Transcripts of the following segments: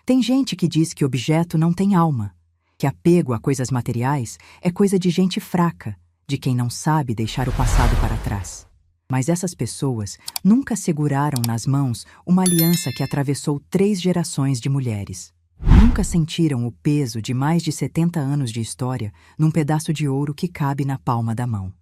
Tem gente que diz que objeto não tem alma, que apego a coisas materiais é coisa de gente fraca, de quem não sabe deixar o passado para trás. Mas essas pessoas nunca seguraram nas mãos uma aliança que atravessou 3 gerações de mulheres. Nunca sentiram o peso de mais de 70 anos de história num pedaço de ouro que cabe na palma da mão.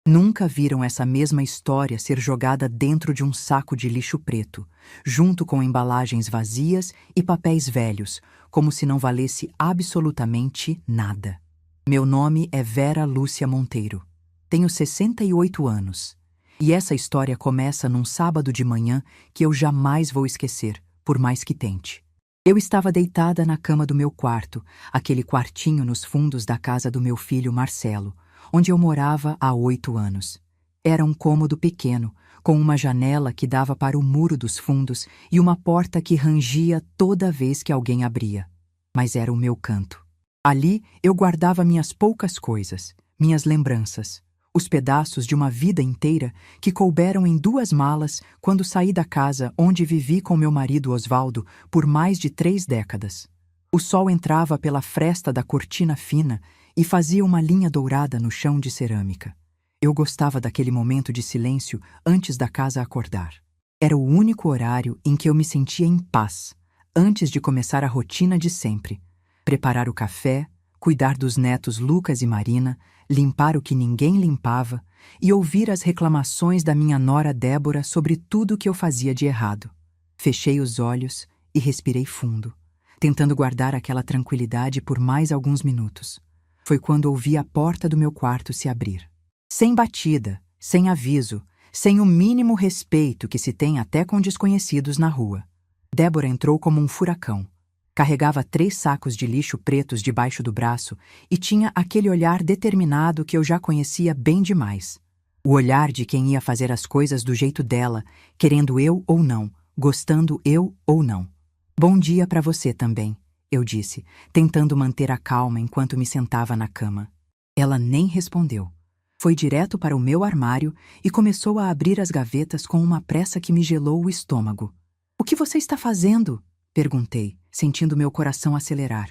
Nunca viram essa mesma história ser jogada dentro de um saco de lixo preto, junto com embalagens vazias e papéis velhos, como se não valesse absolutamente nada. Meu nome é Vera Lúcia Monteiro. Tenho 68 anos. E essa história começa num sábado de manhã que eu jamais vou esquecer, por mais que tente. Eu estava deitada na cama do meu quarto, aquele quartinho nos fundos da casa do meu filho Marcelo, onde eu morava há 8 anos. Era um cômodo pequeno, com uma janela que dava para o muro dos fundos e uma porta que rangia toda vez que alguém abria. Mas era o meu canto. Ali eu guardava minhas poucas coisas, minhas lembranças, os pedaços de uma vida inteira que couberam em 2 malas quando saí da casa onde vivi com meu marido Osvaldo por mais de 3 décadas. O sol entrava pela fresta da cortina fina e fazia uma linha dourada no chão de cerâmica. Eu gostava daquele momento de silêncio antes da casa acordar. Era o único horário em que eu me sentia em paz, antes de começar a rotina de sempre. Preparar o café, cuidar dos netos Lucas e Marina, limpar o que ninguém limpava e ouvir as reclamações da minha nora Débora sobre tudo o que eu fazia de errado. Fechei os olhos e respirei fundo, tentando guardar aquela tranquilidade por mais alguns minutos. Foi quando ouvi a porta do meu quarto se abrir. Sem batida, sem aviso, sem o mínimo respeito que se tem até com desconhecidos na rua. Débora entrou como um furacão. Carregava 3 sacos de lixo pretos debaixo do braço e tinha aquele olhar determinado que eu já conhecia bem demais. O olhar de quem ia fazer as coisas do jeito dela, querendo eu ou não, gostando eu ou não. Bom dia para você também, eu disse, tentando manter a calma enquanto me sentava na cama. Ela nem respondeu. Foi direto para o meu armário e começou a abrir as gavetas com uma pressa que me gelou o estômago. "O que você está fazendo?" perguntei, sentindo meu coração acelerar.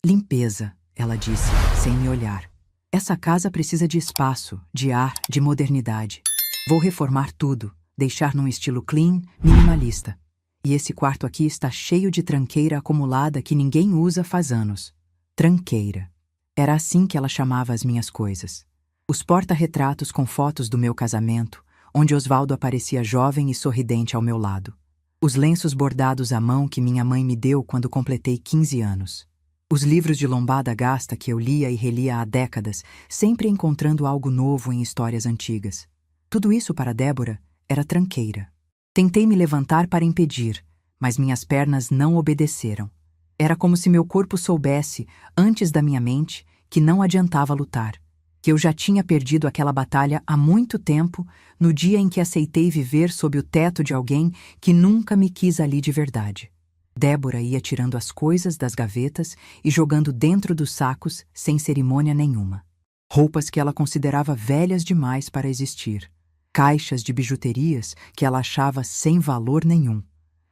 "Limpeza", ela disse, sem me olhar. "Essa casa precisa de espaço, de ar, de modernidade. Vou reformar tudo, deixar num estilo clean, minimalista. E esse quarto aqui está cheio de tranqueira acumulada que ninguém usa faz anos." Tranqueira. Era assim que ela chamava as minhas coisas. Os porta-retratos com fotos do meu casamento, onde Osvaldo aparecia jovem e sorridente ao meu lado. Os lenços bordados à mão que minha mãe me deu quando completei 15 anos. Os livros de lombada gasta que eu lia e relia há décadas, sempre encontrando algo novo em histórias antigas. Tudo isso para Débora era tranqueira. Tentei me levantar para impedir, mas minhas pernas não obedeceram. Era como se meu corpo soubesse, antes da minha mente, que não adiantava lutar, que eu já tinha perdido aquela batalha há muito tempo, no dia em que aceitei viver sob o teto de alguém que nunca me quis ali de verdade. Débora ia tirando as coisas das gavetas e jogando dentro dos sacos sem cerimônia nenhuma. Roupas que ela considerava velhas demais para existir. Caixas de bijuterias que ela achava sem valor nenhum.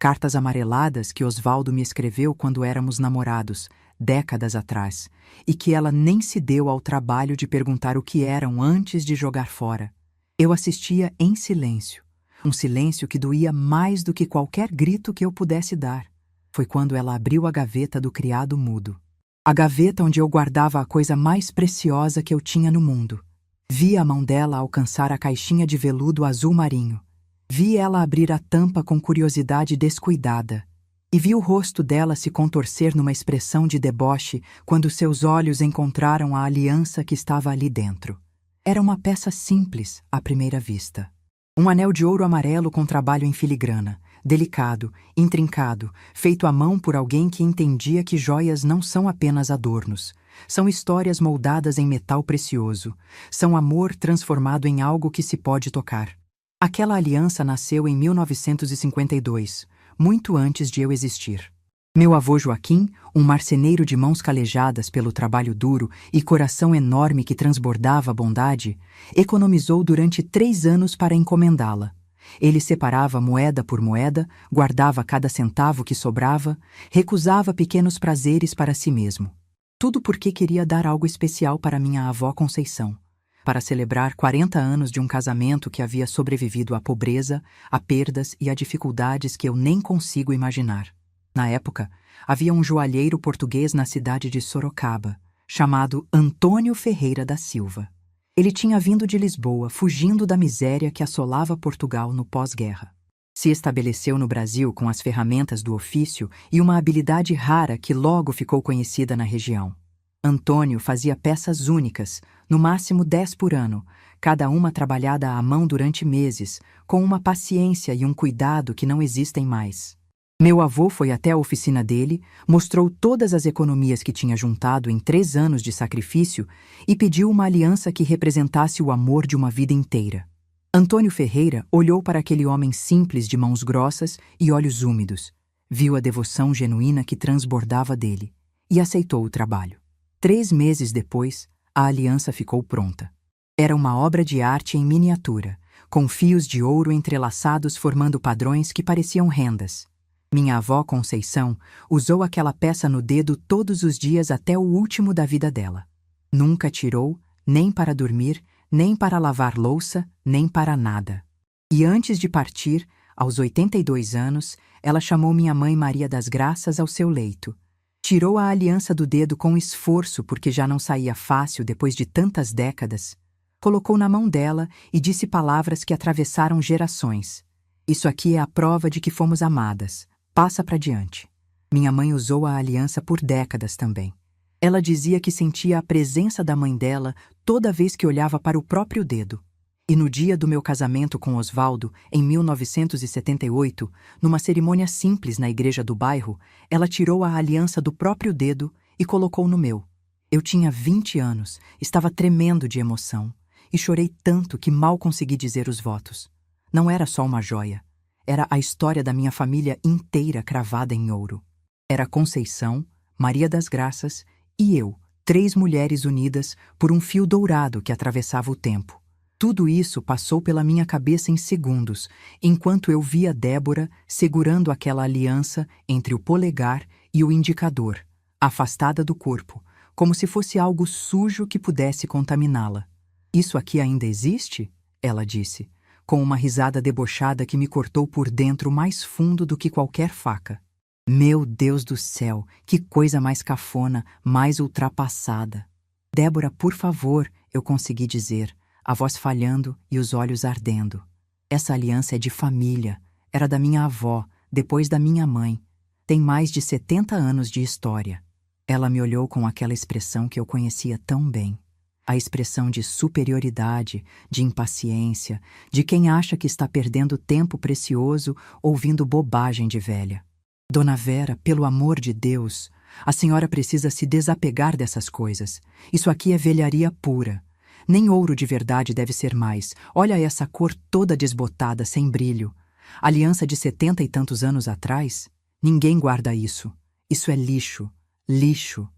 Cartas amareladas que Osvaldo me escreveu quando éramos namorados, décadas atrás, e que ela nem se deu ao trabalho de perguntar o que eram antes de jogar fora. Eu assistia em silêncio, um silêncio que doía mais do que qualquer grito que eu pudesse dar. Foi quando ela abriu a gaveta do criado mudo. A gaveta onde eu guardava a coisa mais preciosa que eu tinha no mundo. Vi a mão dela alcançar a caixinha de veludo azul marinho. Vi ela abrir a tampa com curiosidade descuidada. E vi o rosto dela se contorcer numa expressão de deboche quando seus olhos encontraram a aliança que estava ali dentro. Era uma peça simples, à primeira vista. Um anel de ouro amarelo com trabalho em filigrana, delicado, intrincado, feito à mão por alguém que entendia que joias não são apenas adornos. São histórias moldadas em metal precioso. São amor transformado em algo que se pode tocar. Aquela aliança nasceu em 1952, muito antes de eu existir. Meu avô Joaquim, um marceneiro de mãos calejadas pelo trabalho duro e coração enorme que transbordava bondade, economizou durante 3 anos para encomendá-la. Ele separava moeda por moeda, guardava cada centavo que sobrava, recusava pequenos prazeres para si mesmo. Tudo porque queria dar algo especial para minha avó Conceição, para celebrar 40 anos de um casamento que havia sobrevivido à pobreza, a perdas e a dificuldades que eu nem consigo imaginar. Na época, havia um joalheiro português na cidade de Sorocaba, chamado Antônio Ferreira da Silva. Ele tinha vindo de Lisboa, fugindo da miséria que assolava Portugal no pós-guerra. Se estabeleceu no Brasil com as ferramentas do ofício e uma habilidade rara que logo ficou conhecida na região. Antônio fazia peças únicas, no máximo 10 por ano, cada uma trabalhada à mão durante meses, com uma paciência e um cuidado que não existem mais. Meu avô foi até a oficina dele, mostrou todas as economias que tinha juntado em 3 anos de sacrifício e pediu uma aliança que representasse o amor de uma vida inteira. Antônio Ferreira olhou para aquele homem simples de mãos grossas e olhos úmidos, viu a devoção genuína que transbordava dele e aceitou o trabalho. 3 meses depois, a aliança ficou pronta. Era uma obra de arte em miniatura, com fios de ouro entrelaçados formando padrões que pareciam rendas. Minha avó Conceição usou aquela peça no dedo todos os dias até o último da vida dela. Nunca tirou, nem para dormir, nem para lavar louça, nem para nada. E antes de partir, aos 82 anos, ela chamou minha mãe Maria das Graças ao seu leito. Tirou a aliança do dedo com esforço porque já não saía fácil depois de tantas décadas. Colocou na mão dela e disse palavras que atravessaram gerações. Isso aqui é a prova de que fomos amadas. Passa para diante. Minha mãe usou a aliança por décadas também. Ela dizia que sentia a presença da mãe dela toda vez que olhava para o próprio dedo. E no dia do meu casamento com Osvaldo, em 1978, numa cerimônia simples na igreja do bairro, ela tirou a aliança do próprio dedo e colocou no meu. Eu tinha 20 anos, estava tremendo de emoção, e chorei tanto que mal consegui dizer os votos. Não era só uma joia. Era a história da minha família inteira cravada em ouro. Era Conceição, Maria das Graças e eu, 3 mulheres unidas por um fio dourado que atravessava o tempo. Tudo isso passou pela minha cabeça em segundos, enquanto eu via Débora segurando aquela aliança entre o polegar e o indicador, afastada do corpo, como se fosse algo sujo que pudesse contaminá-la. "Isso aqui ainda existe?" ela disse, com uma risada debochada que me cortou por dentro mais fundo do que qualquer faca. Meu Deus do céu, que coisa mais cafona, mais ultrapassada. "Débora, por favor", eu consegui dizer, a voz falhando e os olhos ardendo. "Essa aliança é de família, era da minha avó, depois da minha mãe. Tem mais de 70 anos de história." Ela me olhou com aquela expressão que eu conhecia tão bem. A expressão de superioridade, de impaciência, de quem acha que está perdendo tempo precioso ouvindo bobagem de velha. "Dona Vera, pelo amor de Deus, a senhora precisa se desapegar dessas coisas. Isso aqui é velharia pura. Nem ouro de verdade deve ser mais. Olha essa cor toda desbotada, sem brilho. Aliança de 70 e tantos anos atrás? Ninguém guarda isso. Isso é lixo, lixo."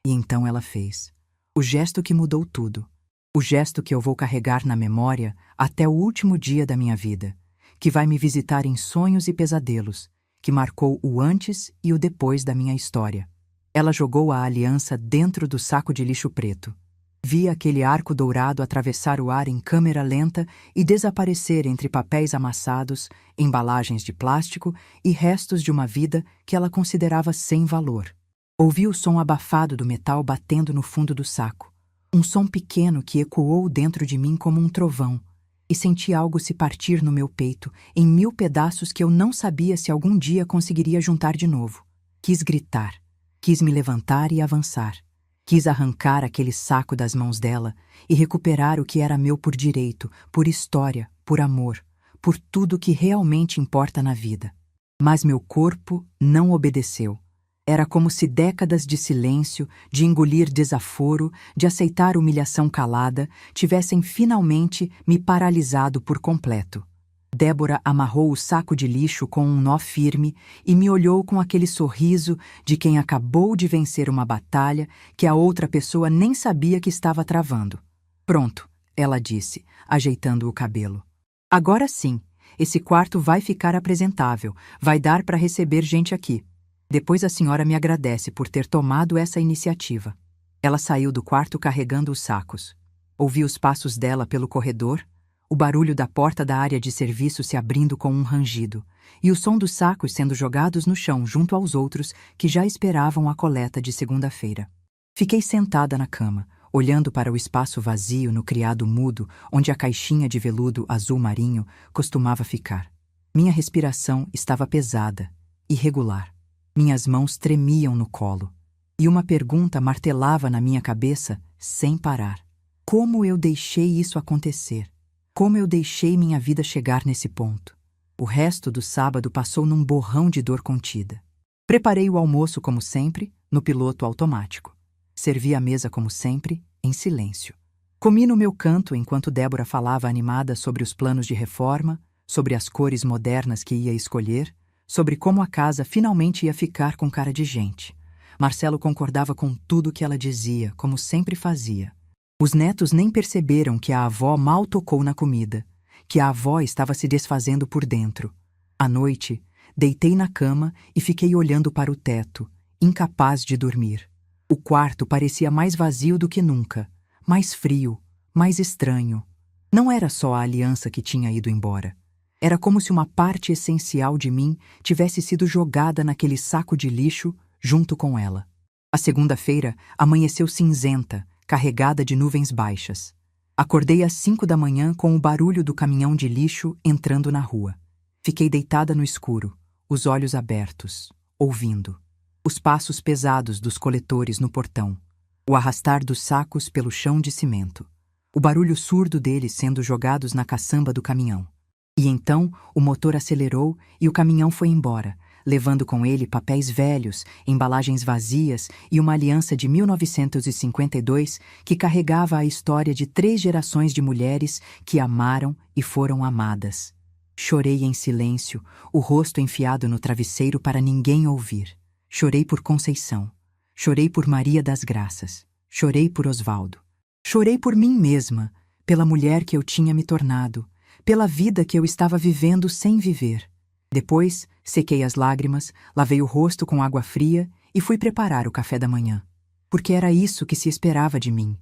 E então ela fez. O gesto que mudou tudo. O gesto que eu vou carregar na memória até o último dia da minha vida, que vai me visitar em sonhos e pesadelos, que marcou o antes e o depois da minha história. Ela jogou a aliança dentro do saco de lixo preto. Vi aquele arco dourado atravessar o ar em câmera lenta e desaparecer entre papéis amassados, embalagens de plástico e restos de uma vida que ela considerava sem valor. Ouvi o som abafado do metal batendo no fundo do saco. Um som pequeno que ecoou dentro de mim como um trovão, e senti algo se partir no meu peito, em 1000 pedaços que eu não sabia se algum dia conseguiria juntar de novo. Quis gritar, quis me levantar e avançar. Quis arrancar aquele saco das mãos dela e recuperar o que era meu por direito, por história, por amor, por tudo que realmente importa na vida. Mas meu corpo não obedeceu. Era como se décadas de silêncio, de engolir desaforo, de aceitar humilhação calada, tivessem finalmente me paralisado por completo. Débora amarrou o saco de lixo com um nó firme e me olhou com aquele sorriso de quem acabou de vencer uma batalha que a outra pessoa nem sabia que estava travando. "Pronto", ela disse, ajeitando o cabelo. "Agora sim, Esse quarto vai ficar apresentável, vai dar para receber gente aqui. Depois a senhora me agradece por ter tomado essa iniciativa. Ela saiu do quarto carregando os sacos. Ouvi os passos dela pelo corredor, o barulho da porta da área de serviço se abrindo com um rangido, e o som dos sacos sendo jogados no chão junto aos outros que já esperavam a coleta de segunda-feira. Fiquei sentada na cama, olhando para o espaço vazio no criado mudo onde a caixinha de veludo azul marinho costumava ficar. Minha respiração estava pesada, irregular. Minhas mãos tremiam no colo. E uma pergunta martelava na minha cabeça sem parar. Como eu deixei isso acontecer? Como eu deixei minha vida chegar nesse ponto? O resto do sábado passou num borrão de dor contida. Preparei o almoço como sempre, no piloto automático. Servi a mesa como sempre, em silêncio. Comi no meu canto enquanto Débora falava animada sobre os planos de reforma, sobre as cores modernas que ia escolher, sobre como a casa finalmente ia ficar com cara de gente. Marcelo concordava com tudo que ela dizia, como sempre fazia. Os netos nem perceberam que a avó mal tocou na comida, que a avó estava se desfazendo por dentro. À noite, deitei na cama e fiquei olhando para o teto, incapaz de dormir. O quarto parecia mais vazio do que nunca, mais frio, mais estranho. Não era só a aliança que tinha ido embora. Era como se uma parte essencial de mim tivesse sido jogada naquele saco de lixo junto com ela. A segunda-feira amanheceu cinzenta, carregada de nuvens baixas. Acordei às 5 da manhã com o barulho do caminhão de lixo entrando na rua. Fiquei deitada no escuro, os olhos abertos, ouvindo. Os passos pesados dos coletores no portão, o arrastar dos sacos pelo chão de cimento, o barulho surdo deles sendo jogados na caçamba do caminhão. E então o motor acelerou e o caminhão foi embora, levando com ele papéis velhos, embalagens vazias e uma aliança de 1952 que carregava a história de 3 gerações de mulheres que amaram e foram amadas. Chorei em silêncio, o rosto enfiado no travesseiro para ninguém ouvir. Chorei por Conceição. Chorei por Maria das Graças. Chorei por Osvaldo. Chorei por mim mesma, pela mulher que eu tinha me tornado, pela vida que eu estava vivendo sem viver. Depois, sequei as lágrimas, lavei o rosto com água fria e fui preparar o café da manhã. Porque era isso que se esperava de mim.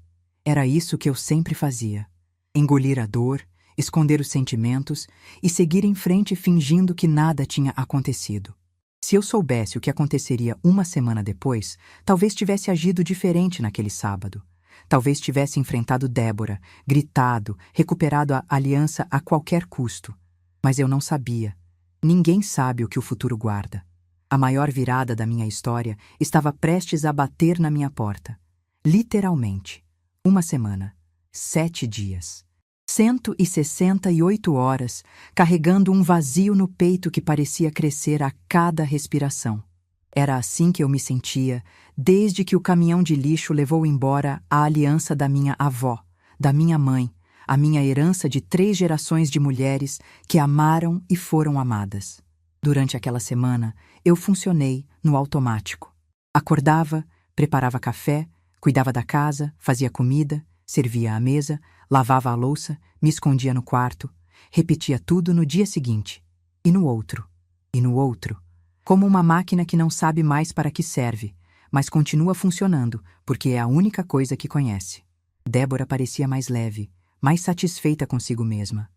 Era isso que eu sempre fazia. Engolir a dor, esconder os sentimentos e seguir em frente fingindo que nada tinha acontecido. Se eu soubesse o que aconteceria uma semana depois, talvez tivesse agido diferente naquele sábado. Talvez tivesse enfrentado Débora, gritado, recuperado a aliança a qualquer custo. Mas eu não sabia. Ninguém sabe o que o futuro guarda. A maior virada da minha história estava prestes a bater na minha porta. Literalmente. 1 semana. 7 dias. 168 horas, carregando um vazio no peito que parecia crescer a cada respiração. Era assim que eu me sentia, desde que o caminhão de lixo levou embora a aliança da minha avó, da minha mãe, a minha herança de 3 gerações de mulheres que amaram e foram amadas. Durante aquela semana, eu funcionei no automático. Acordava, preparava café, cuidava da casa, fazia comida, servia à mesa, lavava a louça, me escondia no quarto, repetia tudo no dia seguinte, e no outro, e no outro, como uma máquina que não sabe mais para que serve, mas continua funcionando, porque é a única coisa que conhece. Débora parecia mais leve, mais satisfeita consigo mesma.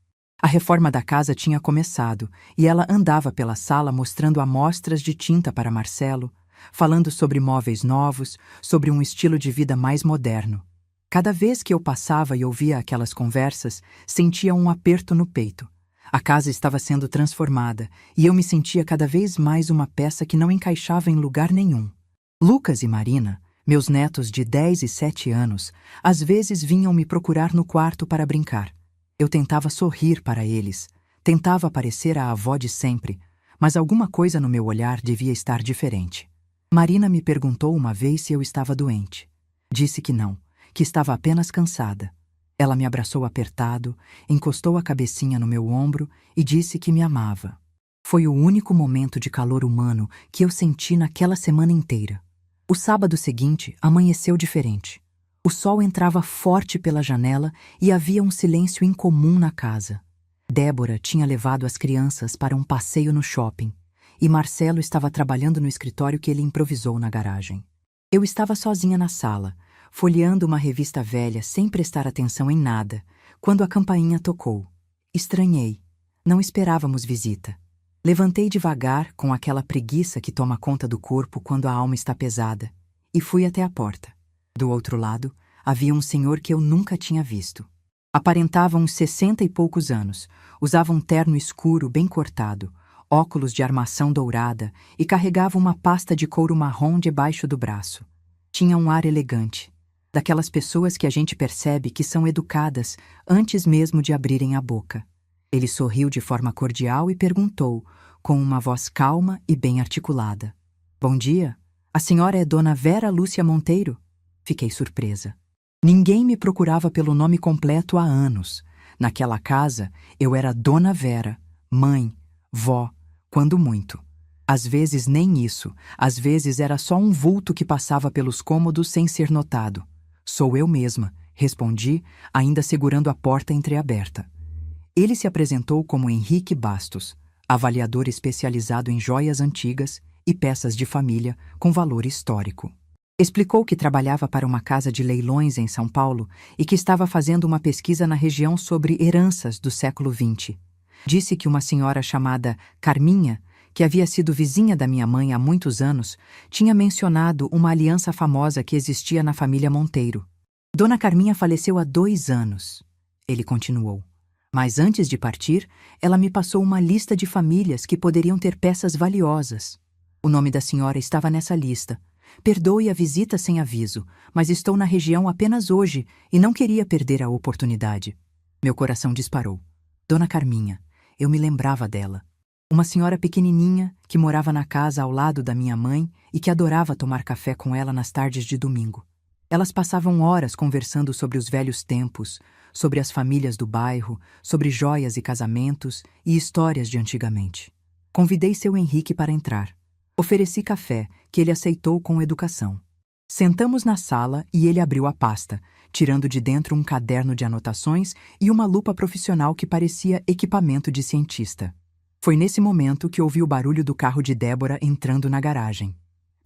A reforma da casa tinha começado, e ela andava pela sala mostrando amostras de tinta para Marcelo, falando sobre móveis novos, sobre um estilo de vida mais moderno. Cada vez que eu passava e ouvia aquelas conversas, sentia um aperto no peito. A casa estava sendo transformada e eu me sentia cada vez mais uma peça que não encaixava em lugar nenhum. Lucas e Marina, meus netos de 10 e 7 anos, às vezes vinham me procurar no quarto para brincar. Eu tentava sorrir para eles, tentava parecer a avó de sempre, mas alguma coisa no meu olhar devia estar diferente. Marina me perguntou uma vez se eu estava doente. Disse que não, que estava apenas cansada. Ela me abraçou apertado, encostou a cabecinha no meu ombro e disse que me amava. Foi o único momento de calor humano que eu senti naquela semana inteira. O sábado seguinte amanheceu diferente. O sol entrava forte pela janela e havia um silêncio incomum na casa. Débora tinha levado as crianças para um passeio no shopping e Marcelo estava trabalhando no escritório que ele improvisou na garagem. Eu estava sozinha na sala, folheando uma revista velha sem prestar atenção em nada, quando a campainha tocou. Estranhei. Não esperávamos visita. Levantei devagar, com aquela preguiça que toma conta do corpo quando a alma está pesada, e fui até a porta. Do outro lado, havia um senhor que eu nunca tinha visto. Aparentava uns 60 e poucos anos, usava um terno escuro bem cortado, óculos de armação dourada e carregava uma pasta de couro marrom debaixo do braço. Tinha um ar elegante, daquelas pessoas que a gente percebe que são educadas antes mesmo de abrirem a boca. Ele sorriu de forma cordial e perguntou, com uma voz calma e bem articulada: "Bom dia, a senhora é Dona Vera Lúcia Monteiro?" Fiquei surpresa. Ninguém me procurava pelo nome completo há anos. Naquela casa, eu era Dona Vera, mãe, vó, quando muito. Às vezes nem isso, às vezes era só um vulto que passava pelos cômodos sem ser notado. "Sou eu mesma", respondi, ainda segurando a porta entreaberta. Ele se apresentou como Henrique Bastos, avaliador especializado em joias antigas e peças de família com valor histórico. Explicou que trabalhava para uma casa de leilões em São Paulo e que estava fazendo uma pesquisa na região sobre heranças do século XX. Disse que uma senhora chamada Carminha, que havia sido vizinha da minha mãe há muitos anos, tinha mencionado uma aliança famosa que existia na família Monteiro. "Dona Carminha faleceu há 2 anos", ele continuou. "Mas antes de partir, ela me passou uma lista de famílias que poderiam ter peças valiosas. O nome da senhora estava nessa lista. Perdoe a visita sem aviso, mas estou na região apenas hoje e não queria perder a oportunidade." Meu coração disparou. Dona Carminha, eu me lembrava dela. Uma senhora pequenininha que morava na casa ao lado da minha mãe e que adorava tomar café com ela nas tardes de domingo. Elas passavam horas conversando sobre os velhos tempos, sobre as famílias do bairro, sobre joias e casamentos e histórias de antigamente. Convidei seu Henrique para entrar. Ofereci café, que ele aceitou com educação. Sentamos na sala e ele abriu a pasta, tirando de dentro um caderno de anotações e uma lupa profissional que parecia equipamento de cientista. Foi nesse momento que ouvi o barulho do carro de Débora entrando na garagem.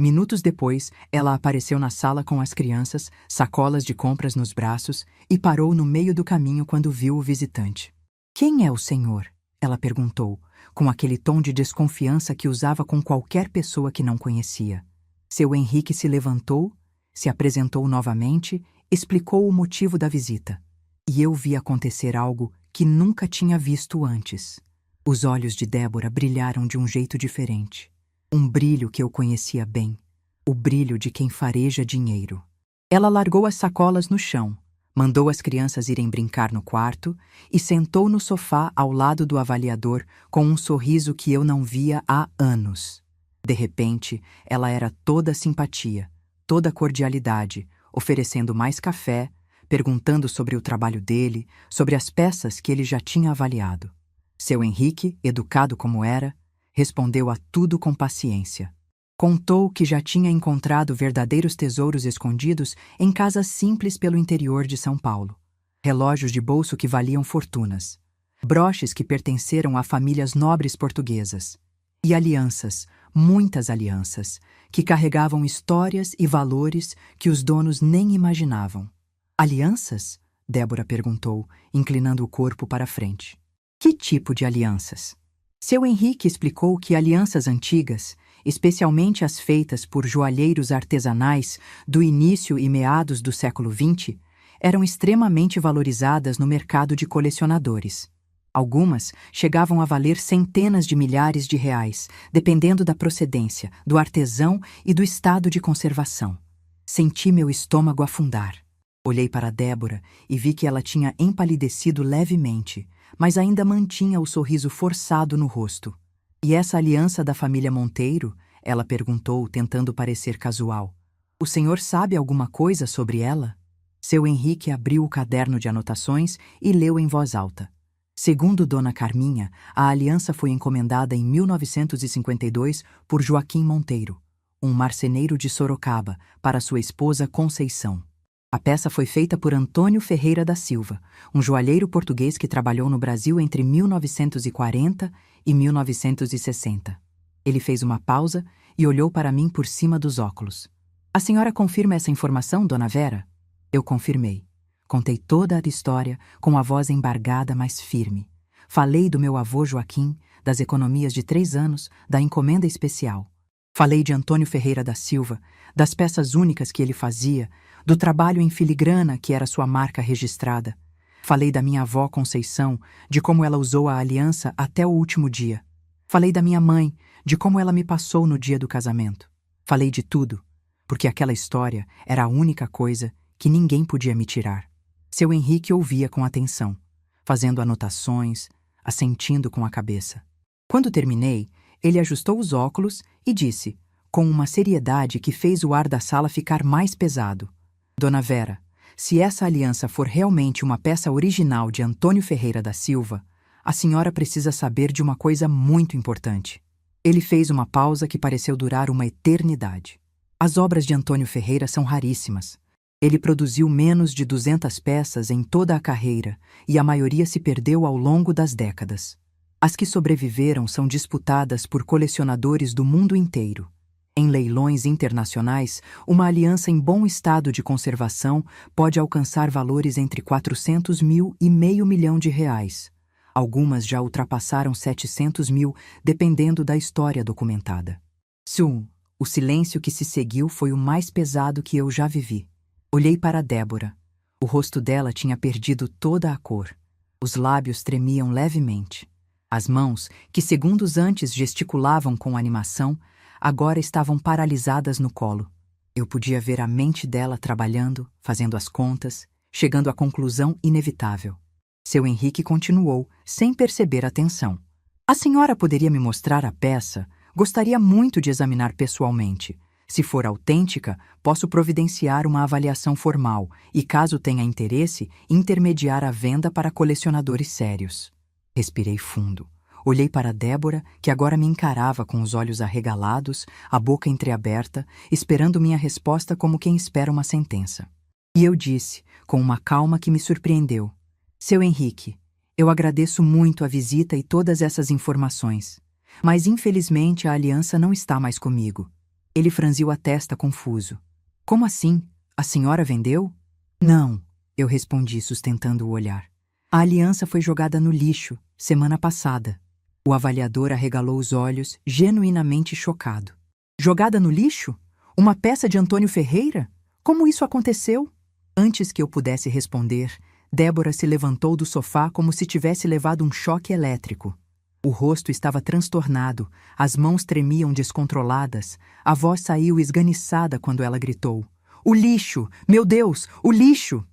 Minutos depois, ela apareceu na sala com as crianças, sacolas de compras nos braços, e parou no meio do caminho quando viu o visitante. "Quem é o senhor?" ela perguntou, com aquele tom de desconfiança que usava com qualquer pessoa que não conhecia. Seu Henrique se levantou, se apresentou novamente, explicou o motivo da visita. E eu vi acontecer algo que nunca tinha visto antes. Os olhos de Débora brilharam de um jeito diferente. Um brilho que eu conhecia bem. O brilho de quem fareja dinheiro. Ela largou as sacolas no chão, mandou as crianças irem brincar no quarto e sentou no sofá ao lado do avaliador com um sorriso que eu não via há anos. De repente, ela era toda simpatia, toda cordialidade, oferecendo mais café, perguntando sobre o trabalho dele, sobre as peças que ele já tinha avaliado. Seu Henrique, educado como era, respondeu a tudo com paciência. Contou que já tinha encontrado verdadeiros tesouros escondidos em casas simples pelo interior de São Paulo. Relógios de bolso que valiam fortunas. Broches que pertenceram a famílias nobres portuguesas. E alianças, muitas alianças, que carregavam histórias e valores que os donos nem imaginavam. "Alianças?" Débora perguntou, inclinando o corpo para a frente. "Que tipo de alianças?" Seu Henrique explicou que alianças antigas, especialmente as feitas por joalheiros artesanais do início e meados do século XX, eram extremamente valorizadas no mercado de colecionadores. Algumas chegavam a valer centenas de milhares de reais, dependendo da procedência, do artesão e do estado de conservação. Senti meu estômago afundar. Olhei para Débora e vi que ela tinha empalidecido levemente, mas ainda mantinha o sorriso forçado no rosto. "E essa aliança da família Monteiro?" ela perguntou, tentando parecer casual. "O senhor sabe alguma coisa sobre ela?" Seu Henrique abriu o caderno de anotações e leu em voz alta. Segundo Dona Carminha, a aliança foi encomendada em 1952 por Joaquim Monteiro, um marceneiro de Sorocaba, para sua esposa Conceição. A peça foi feita por Antônio Ferreira da Silva, um joalheiro português que trabalhou no Brasil entre 1940 e 1960. Ele fez uma pausa e olhou para mim por cima dos óculos. A senhora confirma essa informação, dona Vera? Eu confirmei. Contei toda a história com a voz embargada, mas firme. Falei do meu avô Joaquim, das economias de 3 anos, da encomenda especial. Falei de Antônio Ferreira da Silva, das peças únicas que ele fazia, do trabalho em filigrana que era sua marca registrada. Falei da minha avó Conceição, de como ela usou a aliança até o último dia. Falei da minha mãe, de como ela me passou no dia do casamento. Falei de tudo, porque aquela história era a única coisa que ninguém podia me tirar. Seu Henrique ouvia com atenção, fazendo anotações, assentindo com a cabeça. Quando terminei, ele ajustou os óculos e disse, com uma seriedade que fez o ar da sala ficar mais pesado: Dona Vera, se essa aliança for realmente uma peça original de Antônio Ferreira da Silva, a senhora precisa saber de uma coisa muito importante. Ele fez uma pausa que pareceu durar uma eternidade. As obras de Antônio Ferreira são raríssimas. Ele produziu menos de 200 peças em toda a carreira e a maioria se perdeu ao longo das décadas. As que sobreviveram são disputadas por colecionadores do mundo inteiro. Em leilões internacionais, uma aliança em bom estado de conservação pode alcançar valores entre 400 mil e R$500 mil. Algumas já ultrapassaram 700 mil, dependendo da história documentada. O silêncio que se seguiu foi o mais pesado que eu já vivi. Olhei para Débora. O rosto dela tinha perdido toda a cor. Os lábios tremiam levemente. As mãos, que segundos antes gesticulavam com animação, agora estavam paralisadas no colo. Eu podia ver a mente dela trabalhando, fazendo as contas, chegando à conclusão inevitável. Seu Henrique continuou, sem perceber a tensão. A senhora poderia me mostrar a peça? Gostaria muito de examinar pessoalmente. Se for autêntica, posso providenciar uma avaliação formal e, caso tenha interesse, intermediar a venda para colecionadores sérios. Respirei fundo. Olhei para Débora, que agora me encarava com os olhos arregalados, a boca entreaberta, esperando minha resposta como quem espera uma sentença. E eu disse, com uma calma que me surpreendeu: Seu Henrique, eu agradeço muito a visita e todas essas informações, mas infelizmente a aliança não está mais comigo. Ele franziu a testa confuso. Como assim? A senhora vendeu? Não, eu respondi sustentando o olhar. A aliança foi jogada no lixo, semana passada. O avaliador arregalou os olhos, genuinamente chocado. Jogada no lixo? Uma peça de Antônio Ferreira? Como isso aconteceu? Antes que eu pudesse responder, Débora se levantou do sofá como se tivesse levado um choque elétrico. O rosto estava transtornado, as mãos tremiam descontroladas, a voz saiu esganiçada quando ela gritou: O lixo! Meu Deus, o lixo!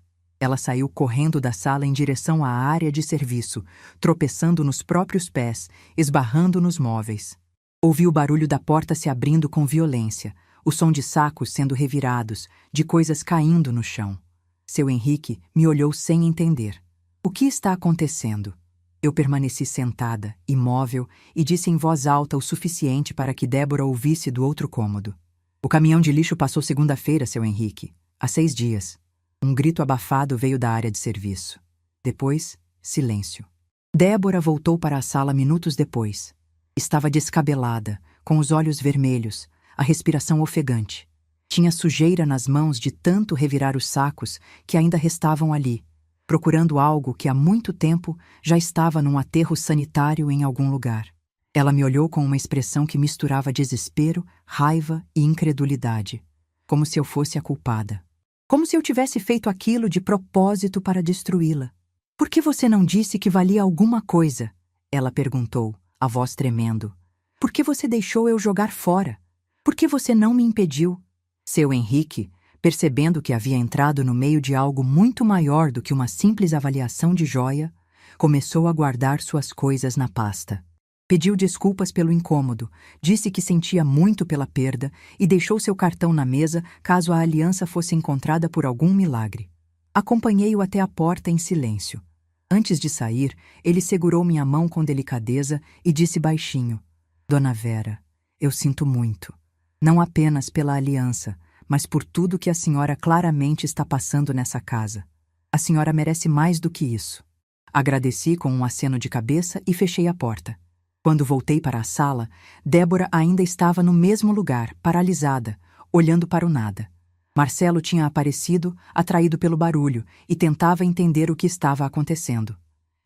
Ela saiu correndo da sala em direção à área de serviço, tropeçando nos próprios pés, esbarrando nos móveis. Ouvi o barulho da porta se abrindo com violência, o som de sacos sendo revirados, de coisas caindo no chão. Seu Henrique me olhou sem entender. O que está acontecendo? Eu permaneci sentada, imóvel, e disse em voz alta o suficiente para que Débora ouvisse do outro cômodo: O caminhão de lixo passou segunda-feira, seu Henrique. Há 6 dias. Um grito abafado veio da área de serviço. Depois, silêncio. Débora voltou para a sala minutos depois. Estava descabelada, com os olhos vermelhos, a respiração ofegante. Tinha sujeira nas mãos de tanto revirar os sacos que ainda restavam ali, procurando algo que há muito tempo já estava num aterro sanitário em algum lugar. Ela me olhou com uma expressão que misturava desespero, raiva e incredulidade, como se eu fosse a culpada. Como se eu tivesse feito aquilo de propósito para destruí-la. Por que você não disse que valia alguma coisa? Ela perguntou, a voz tremendo. Por que você deixou eu jogar fora? Por que você não me impediu? Seu Henrique, percebendo que havia entrado no meio de algo muito maior do que uma simples avaliação de joia, começou a guardar suas coisas na pasta. Pediu desculpas pelo incômodo, disse que sentia muito pela perda e deixou seu cartão na mesa caso a aliança fosse encontrada por algum milagre. Acompanhei-o até a porta em silêncio. Antes de sair, ele segurou minha mão com delicadeza e disse baixinho: Dona Vera, eu sinto muito. Não apenas pela aliança, mas por tudo que a senhora claramente está passando nessa casa. A senhora merece mais do que isso. Agradeci com um aceno de cabeça e fechei a porta. Quando voltei para a sala, Débora ainda estava no mesmo lugar, paralisada, olhando para o nada. Marcelo tinha aparecido, atraído pelo barulho, e tentava entender o que estava acontecendo.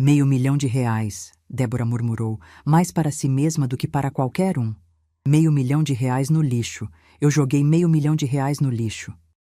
R$ 500.000, Débora murmurou, mais para si mesma do que para qualquer um. R$ 500.000 no lixo. Eu joguei R$ 500.000 no lixo.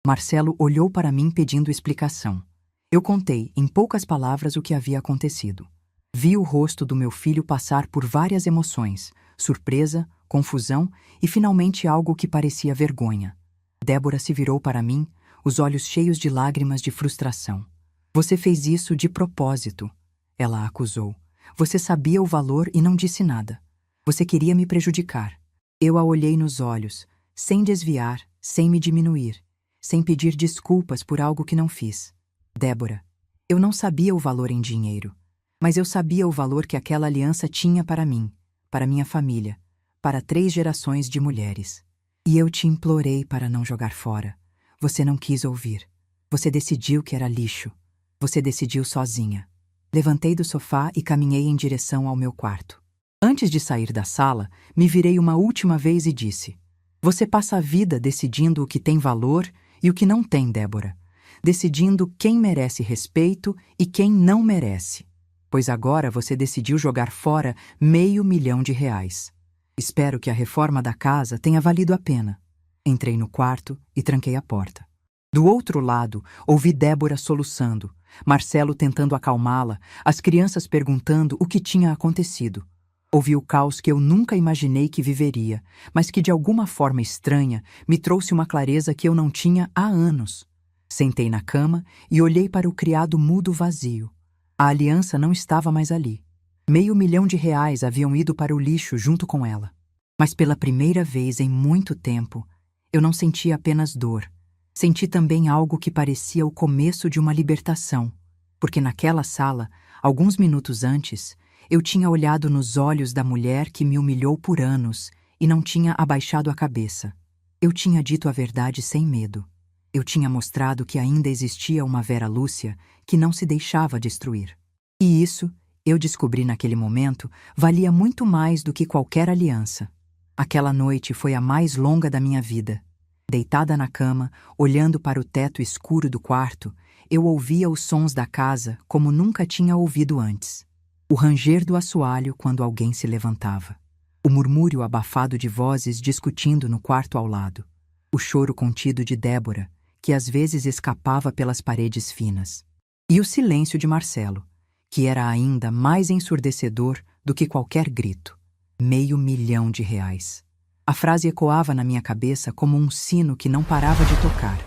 Marcelo olhou para mim pedindo explicação. Eu contei, em poucas palavras, o que havia acontecido. Vi o rosto do meu filho passar por várias emoções, surpresa, confusão e finalmente algo que parecia vergonha. Débora se virou para mim, os olhos cheios de lágrimas de frustração. Você fez isso de propósito, ela acusou. Você sabia o valor e não disse nada. Você queria me prejudicar. Eu a olhei nos olhos, sem desviar, sem me diminuir, sem pedir desculpas por algo que não fiz. Débora, eu não sabia o valor em dinheiro, mas eu sabia o valor que aquela aliança tinha para mim, para minha família, para 3 gerações de mulheres. E eu te implorei para não jogar fora. Você não quis ouvir. Você decidiu que era lixo. Você decidiu sozinha. Levantei do sofá e caminhei em direção ao meu quarto. Antes de sair da sala, me virei uma última vez e disse: Você passa a vida decidindo o que tem valor e o que não tem, Débora. Decidindo quem merece respeito e quem não merece. Pois agora você decidiu jogar fora R$ 500.000. Espero que a reforma da casa tenha valido a pena. Entrei no quarto e tranquei a porta. Do outro lado, ouvi Débora soluçando, Marcelo tentando acalmá-la, as crianças perguntando o que tinha acontecido. Ouvi o caos que eu nunca imaginei que viveria, mas que de alguma forma estranha me trouxe uma clareza que eu não tinha há anos. Sentei na cama e olhei para o criado mudo vazio. A aliança não estava mais ali. R$ 500.000 haviam ido para o lixo junto com ela. Mas pela primeira vez em muito tempo, eu não senti apenas dor. Senti também algo que parecia o começo de uma libertação, porque naquela sala, alguns minutos antes, eu tinha olhado nos olhos da mulher que me humilhou por anos e não tinha abaixado a cabeça. Eu tinha dito a verdade sem medo. Eu tinha mostrado que ainda existia uma Vera Lúcia que não se deixava destruir. E isso, eu descobri naquele momento, valia muito mais do que qualquer aliança. Aquela noite foi a mais longa da minha vida. Deitada na cama, olhando para o teto escuro do quarto, eu ouvia os sons da casa como nunca tinha ouvido antes. O ranger do assoalho quando alguém se levantava. O murmúrio abafado de vozes discutindo no quarto ao lado. O choro contido de Débora, que às vezes escapava pelas paredes finas. E o silêncio de Marcelo, que era ainda mais ensurdecedor do que qualquer grito. R$ 500.000. A frase ecoava na minha cabeça como um sino que não parava de tocar.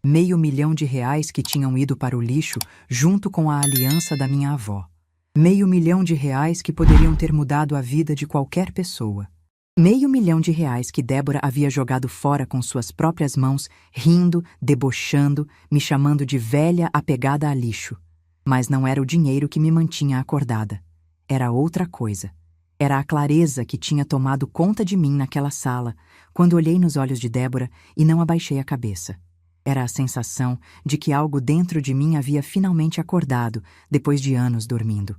R$ 500.000 que tinham ido para o lixo junto com a aliança da minha avó. R$ 500.000 que poderiam ter mudado a vida de qualquer pessoa. R$ 500.000 que Débora havia jogado fora com suas próprias mãos, rindo, debochando, me chamando de velha apegada a lixo. Mas não era o dinheiro que me mantinha acordada. Era outra coisa. Era a clareza que tinha tomado conta de mim naquela sala, quando olhei nos olhos de Débora e não abaixei a cabeça. Era a sensação de que algo dentro de mim havia finalmente acordado, depois de anos dormindo.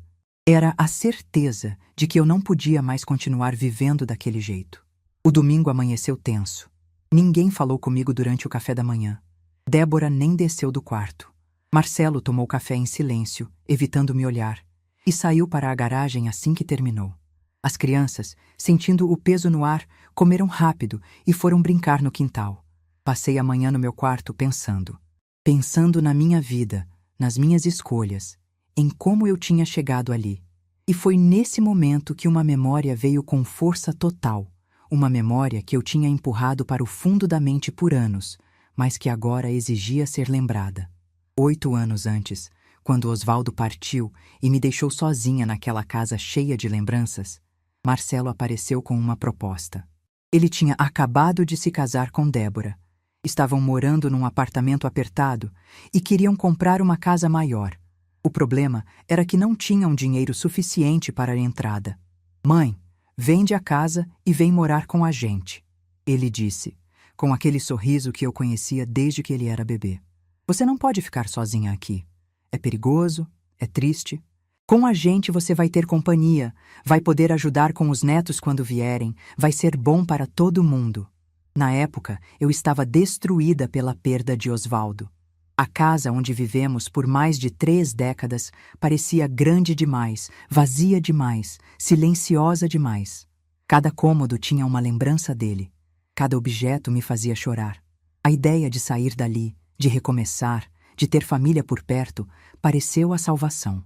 Era a certeza de que eu não podia mais continuar vivendo daquele jeito. O domingo amanheceu tenso. Ninguém falou comigo durante o café da manhã. Débora nem desceu do quarto. Marcelo tomou café em silêncio, evitando me olhar, e saiu para a garagem assim que terminou. As crianças, sentindo o peso no ar, comeram rápido e foram brincar no quintal. Passei a manhã no meu quarto pensando na minha vida, nas minhas escolhas, em como eu tinha chegado ali. E foi nesse momento que uma memória veio com força total, uma memória que eu tinha empurrado para o fundo da mente por anos, mas que agora exigia ser lembrada. 8 anos antes, quando Osvaldo partiu e me deixou sozinha naquela casa cheia de lembranças, Marcelo apareceu com uma proposta. Ele tinha acabado de se casar com Débora. Estavam morando num apartamento apertado e queriam comprar uma casa maior. O problema era que não tinham dinheiro suficiente para a entrada. "Mãe, vende a casa e vem morar com a gente", ele disse, com aquele sorriso que eu conhecia desde que ele era bebê. Você não pode ficar sozinha aqui. É perigoso, é triste. Com a gente você vai ter companhia, vai poder ajudar com os netos quando vierem, vai ser bom para todo mundo. Na época, eu estava destruída pela perda de Osvaldo. A casa onde vivemos por mais de 3 décadas parecia grande demais, vazia demais, silenciosa demais. Cada cômodo tinha uma lembrança dele. Cada objeto me fazia chorar. A ideia de sair dali, de recomeçar, de ter família por perto, pareceu a salvação.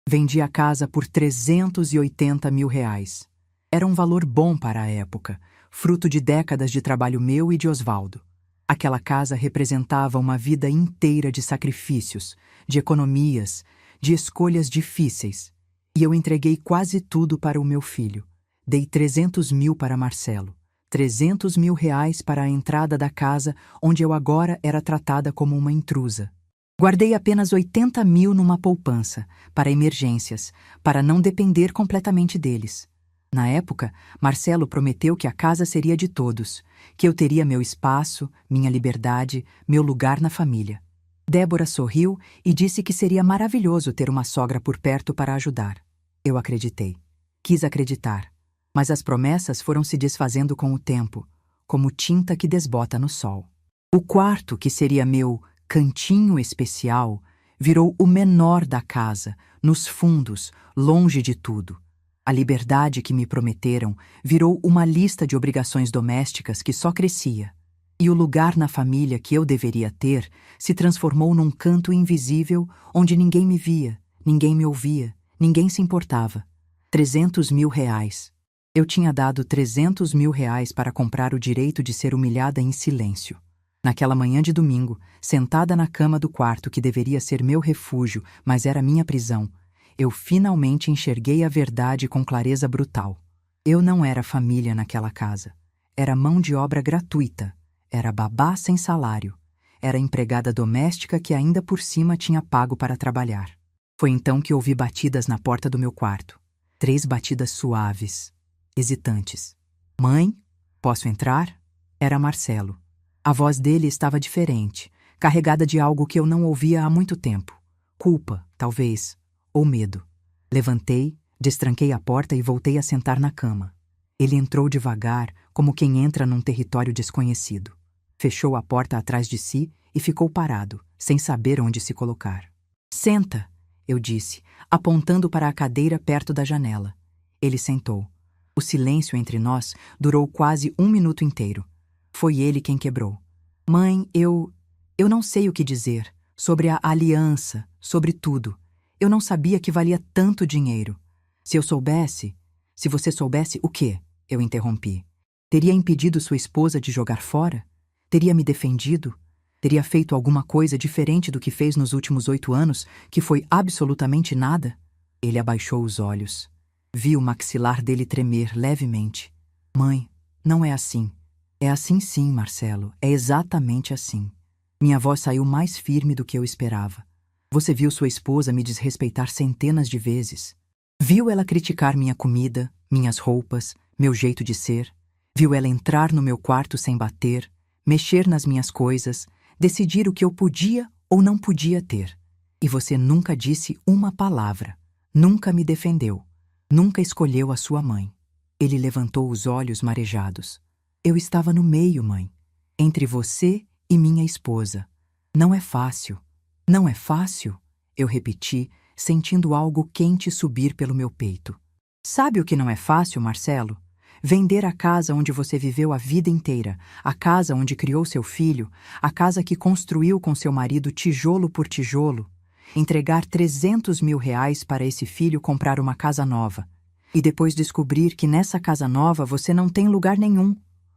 Vendi a casa por R$380 mil. Era um valor bom para a época, fruto de décadas de trabalho meu e de Osvaldo. Aquela casa representava uma vida inteira de sacrifícios, de economias, de escolhas difíceis. E eu entreguei quase tudo para o meu filho. Dei 300 mil para Marcelo, 300 mil reais para a entrada da casa onde eu agora era tratada como uma intrusa. Guardei apenas 80 mil numa poupança, para emergências, para não depender completamente deles. Na época, Marcelo prometeu que a casa seria de todos, que eu teria meu espaço, minha liberdade, meu lugar na família. Débora sorriu e disse que seria maravilhoso ter uma sogra por perto para ajudar. Eu acreditei. Quis acreditar. Mas as promessas foram se desfazendo com o tempo, como tinta que desbota no sol. O quarto, que seria meu cantinho especial, virou o menor da casa, nos fundos, longe de tudo. A liberdade que me prometeram virou uma lista de obrigações domésticas que só crescia. E o lugar na família que eu deveria ter se transformou num canto invisível onde ninguém me via, ninguém me ouvia, ninguém se importava. 300 mil reais. Eu tinha dado 300 mil reais para comprar o direito de ser humilhada em silêncio. Naquela manhã de domingo, sentada na cama do quarto que deveria ser meu refúgio, mas era minha prisão, eu finalmente enxerguei a verdade com clareza brutal. Eu não era família naquela casa. Era mão de obra gratuita. Era babá sem salário. Era empregada doméstica que ainda por cima tinha pago para trabalhar. Foi então que ouvi batidas na porta do meu quarto. 3 batidas suaves, hesitantes. Mãe, posso entrar? Era Marcelo. A voz dele estava diferente, carregada de algo que eu não ouvia há muito tempo. Culpa, talvez. Ou medo. Levantei, destranquei a porta e voltei a sentar na cama. Ele entrou devagar, como quem entra num território desconhecido. Fechou a porta atrás de si e ficou parado, sem saber onde se colocar. Senta, eu disse, apontando para a cadeira perto da janela. Ele sentou. O silêncio entre nós durou quase 1 minuto inteiro. Foi ele quem quebrou. Mãe, eu não sei o que dizer. Sobre a aliança, sobre tudo. Eu não sabia que valia tanto dinheiro. Se você soubesse o quê? Eu interrompi. Teria impedido sua esposa de jogar fora? Teria me defendido? Teria feito alguma coisa diferente do que fez nos últimos 8 anos, que foi absolutamente nada? Ele abaixou os olhos. Vi o maxilar dele tremer levemente. Mãe, não é assim. É assim sim, Marcelo. É exatamente assim. Minha voz saiu mais firme do que eu esperava. Você viu sua esposa me desrespeitar centenas de vezes. Viu ela criticar minha comida, minhas roupas, meu jeito de ser. Viu ela entrar no meu quarto sem bater, mexer nas minhas coisas, decidir o que eu podia ou não podia ter. E você nunca disse uma palavra, nunca me defendeu, nunca escolheu a sua mãe. Ele levantou os olhos marejados. Eu estava no meio, mãe, entre você e minha esposa. Não é fácil. Não é fácil? Eu repeti, sentindo algo quente subir pelo meu peito. Sabe o que não é fácil, Marcelo? Vender a casa onde você viveu a vida inteira, a casa onde criou seu filho, a casa que construiu com seu marido tijolo por tijolo, entregar 300 mil reais para esse filho comprar uma casa nova, e depois descobrir que nessa casa nova você não tem lugar nenhum.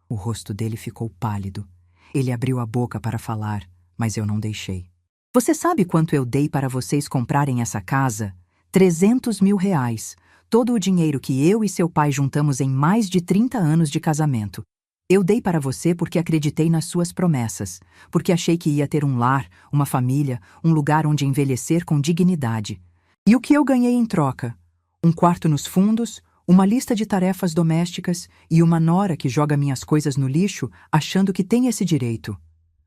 O rosto dele ficou pálido. Ele abriu a boca para falar, mas eu não deixei. Você sabe quanto eu dei para vocês comprarem essa casa? 300 mil reais. Todo o dinheiro que eu e seu pai juntamos em mais de 30 anos de casamento. Eu dei para você porque acreditei nas suas promessas, porque achei que ia ter um lar, uma família, um lugar onde envelhecer com dignidade. E o que eu ganhei em troca? Um quarto nos fundos, Uma lista de tarefas domésticas e uma nora que joga minhas coisas no lixo achando que tem esse direito.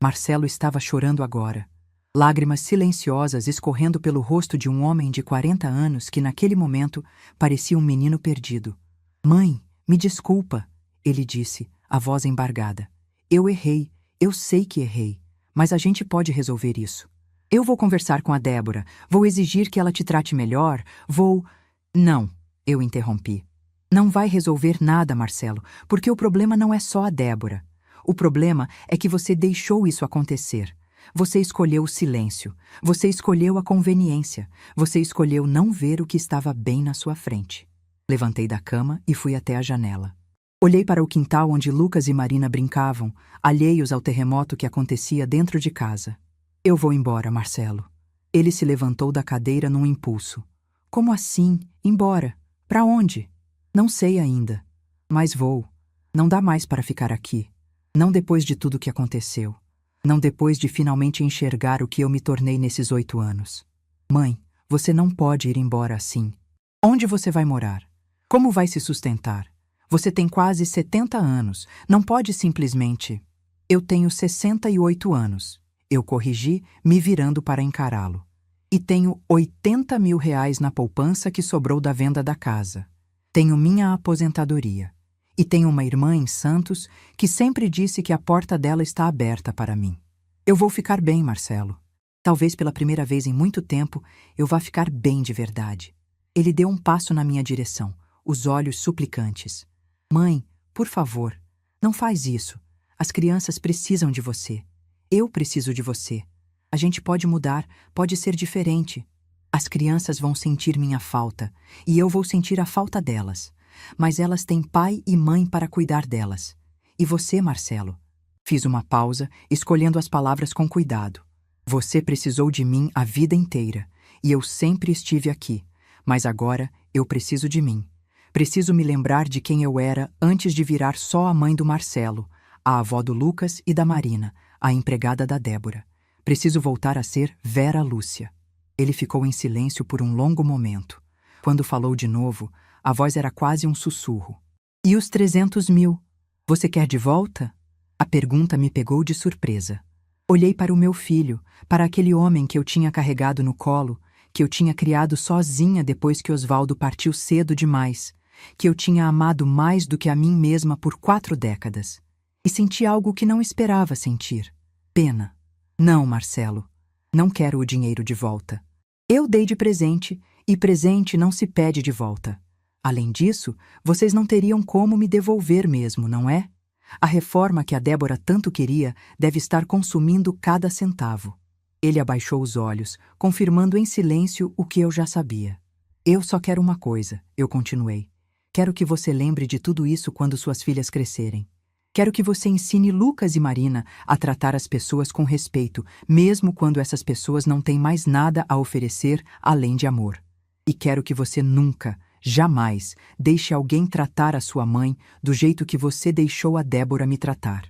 Marcelo estava chorando agora. Lágrimas silenciosas escorrendo pelo rosto de um homem de 40 anos que naquele momento parecia um menino perdido. Mãe, me desculpa, ele disse, a voz embargada. Eu errei, eu sei que errei, mas a gente pode resolver isso. Eu vou conversar com a Débora, vou exigir que ela te trate melhor, vou... Não, eu interrompi. Não vai resolver nada, Marcelo, porque o problema não é só a Débora. O problema é que você deixou isso acontecer. Você escolheu o silêncio, você escolheu a conveniência, você escolheu não ver o que estava bem na sua frente. Levantei da cama e fui até a janela. Olhei para o quintal onde Lucas e Marina brincavam, alheios ao terremoto que acontecia dentro de casa. Eu vou embora, Marcelo. Ele se levantou da cadeira num impulso. Como assim? Embora? Para onde? Não sei ainda. Mas vou. Não dá mais para ficar aqui. Não depois de tudo que aconteceu. Não depois de finalmente enxergar o que eu me tornei nesses 8 anos. Mãe, você não pode ir embora assim. Onde você vai morar? Como vai se sustentar? Você tem quase 70 anos. Não pode simplesmente... Eu tenho 68 anos. Eu corrigi, me virando para encará-lo. E tenho 80 mil reais na poupança que sobrou da venda da casa. Tenho minha aposentadoria. E tenho uma irmã em Santos que sempre disse que a porta dela está aberta para mim. Eu vou ficar bem, Marcelo. Talvez pela primeira vez em muito tempo eu vá ficar bem de verdade. Ele deu um passo na minha direção, os olhos suplicantes. Mãe, por favor, não faz isso. As crianças precisam de você. Eu preciso de você. A gente pode mudar, pode ser diferente. As crianças vão sentir minha falta, e eu vou sentir a falta delas. Mas elas têm pai e mãe para cuidar delas. E você, Marcelo? Fiz uma pausa, escolhendo as palavras com cuidado. Você precisou de mim a vida inteira, e eu sempre estive aqui. Mas agora eu preciso de mim. Preciso me lembrar de quem eu era antes de virar só a mãe do Marcelo, a avó do Lucas e da Marina, a empregada da Débora. Preciso voltar a ser Vera Lúcia. Ele ficou em silêncio por um longo momento. Quando falou de novo, a voz era quase um sussurro. E os 300 mil? Você quer de volta? A pergunta me pegou de surpresa. Olhei para o meu filho, para aquele homem que eu tinha carregado no colo, que eu tinha criado sozinha depois que Osvaldo partiu cedo demais, que eu tinha amado mais do que a mim mesma por 4 décadas. E senti algo que não esperava sentir. Pena. Não, Marcelo. Não quero o dinheiro de volta. Eu dei de presente, e presente não se pede de volta. Além disso, vocês não teriam como me devolver mesmo, não é? A reforma que a Débora tanto queria deve estar consumindo cada centavo. Ele abaixou os olhos, confirmando em silêncio o que eu já sabia. Eu só quero uma coisa, eu continuei. Quero que você lembre de tudo isso quando suas filhas crescerem. Quero que você ensine Lucas e Marina a tratar as pessoas com respeito, mesmo quando essas pessoas não têm mais nada a oferecer além de amor. E quero que você nunca, jamais, deixe alguém tratar a sua mãe do jeito que você deixou a Débora me tratar.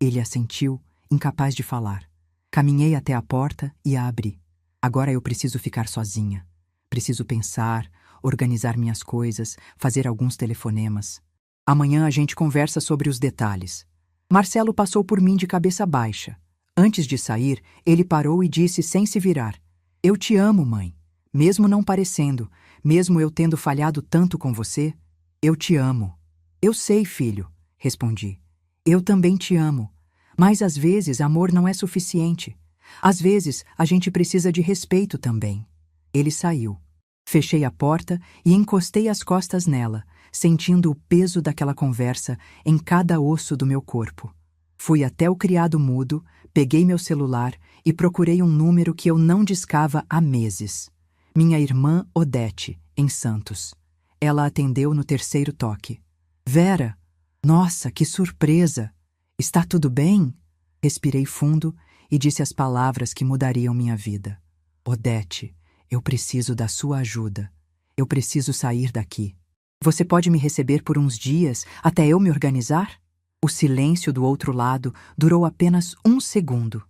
Ele assentiu, incapaz de falar. Caminhei até a porta e a abri. Agora eu preciso ficar sozinha. Preciso pensar, organizar minhas coisas, fazer alguns telefonemas. Amanhã a gente conversa sobre os detalhes. Marcelo passou por mim de cabeça baixa. Antes de sair, ele parou e disse sem se virar. Eu te amo, mãe. Mesmo não parecendo, mesmo eu tendo falhado tanto com você, eu te amo. Eu sei, filho, respondi. Eu também te amo. Mas às vezes amor não é suficiente. Às vezes a gente precisa de respeito também. Ele saiu. Fechei a porta e encostei as costas nela, sentindo o peso daquela conversa em cada osso do meu corpo. Fui até o criado mudo, peguei meu celular e procurei um número que eu não discava há meses. Minha irmã Odete, em Santos. Ela atendeu no 3º toque. Vera! Nossa, que surpresa! Está tudo bem? Respirei fundo e disse as palavras que mudariam minha vida. Odete, eu preciso da sua ajuda. Eu preciso sair daqui. Você pode me receber por uns dias até eu me organizar? O silêncio do outro lado durou apenas 1 segundo.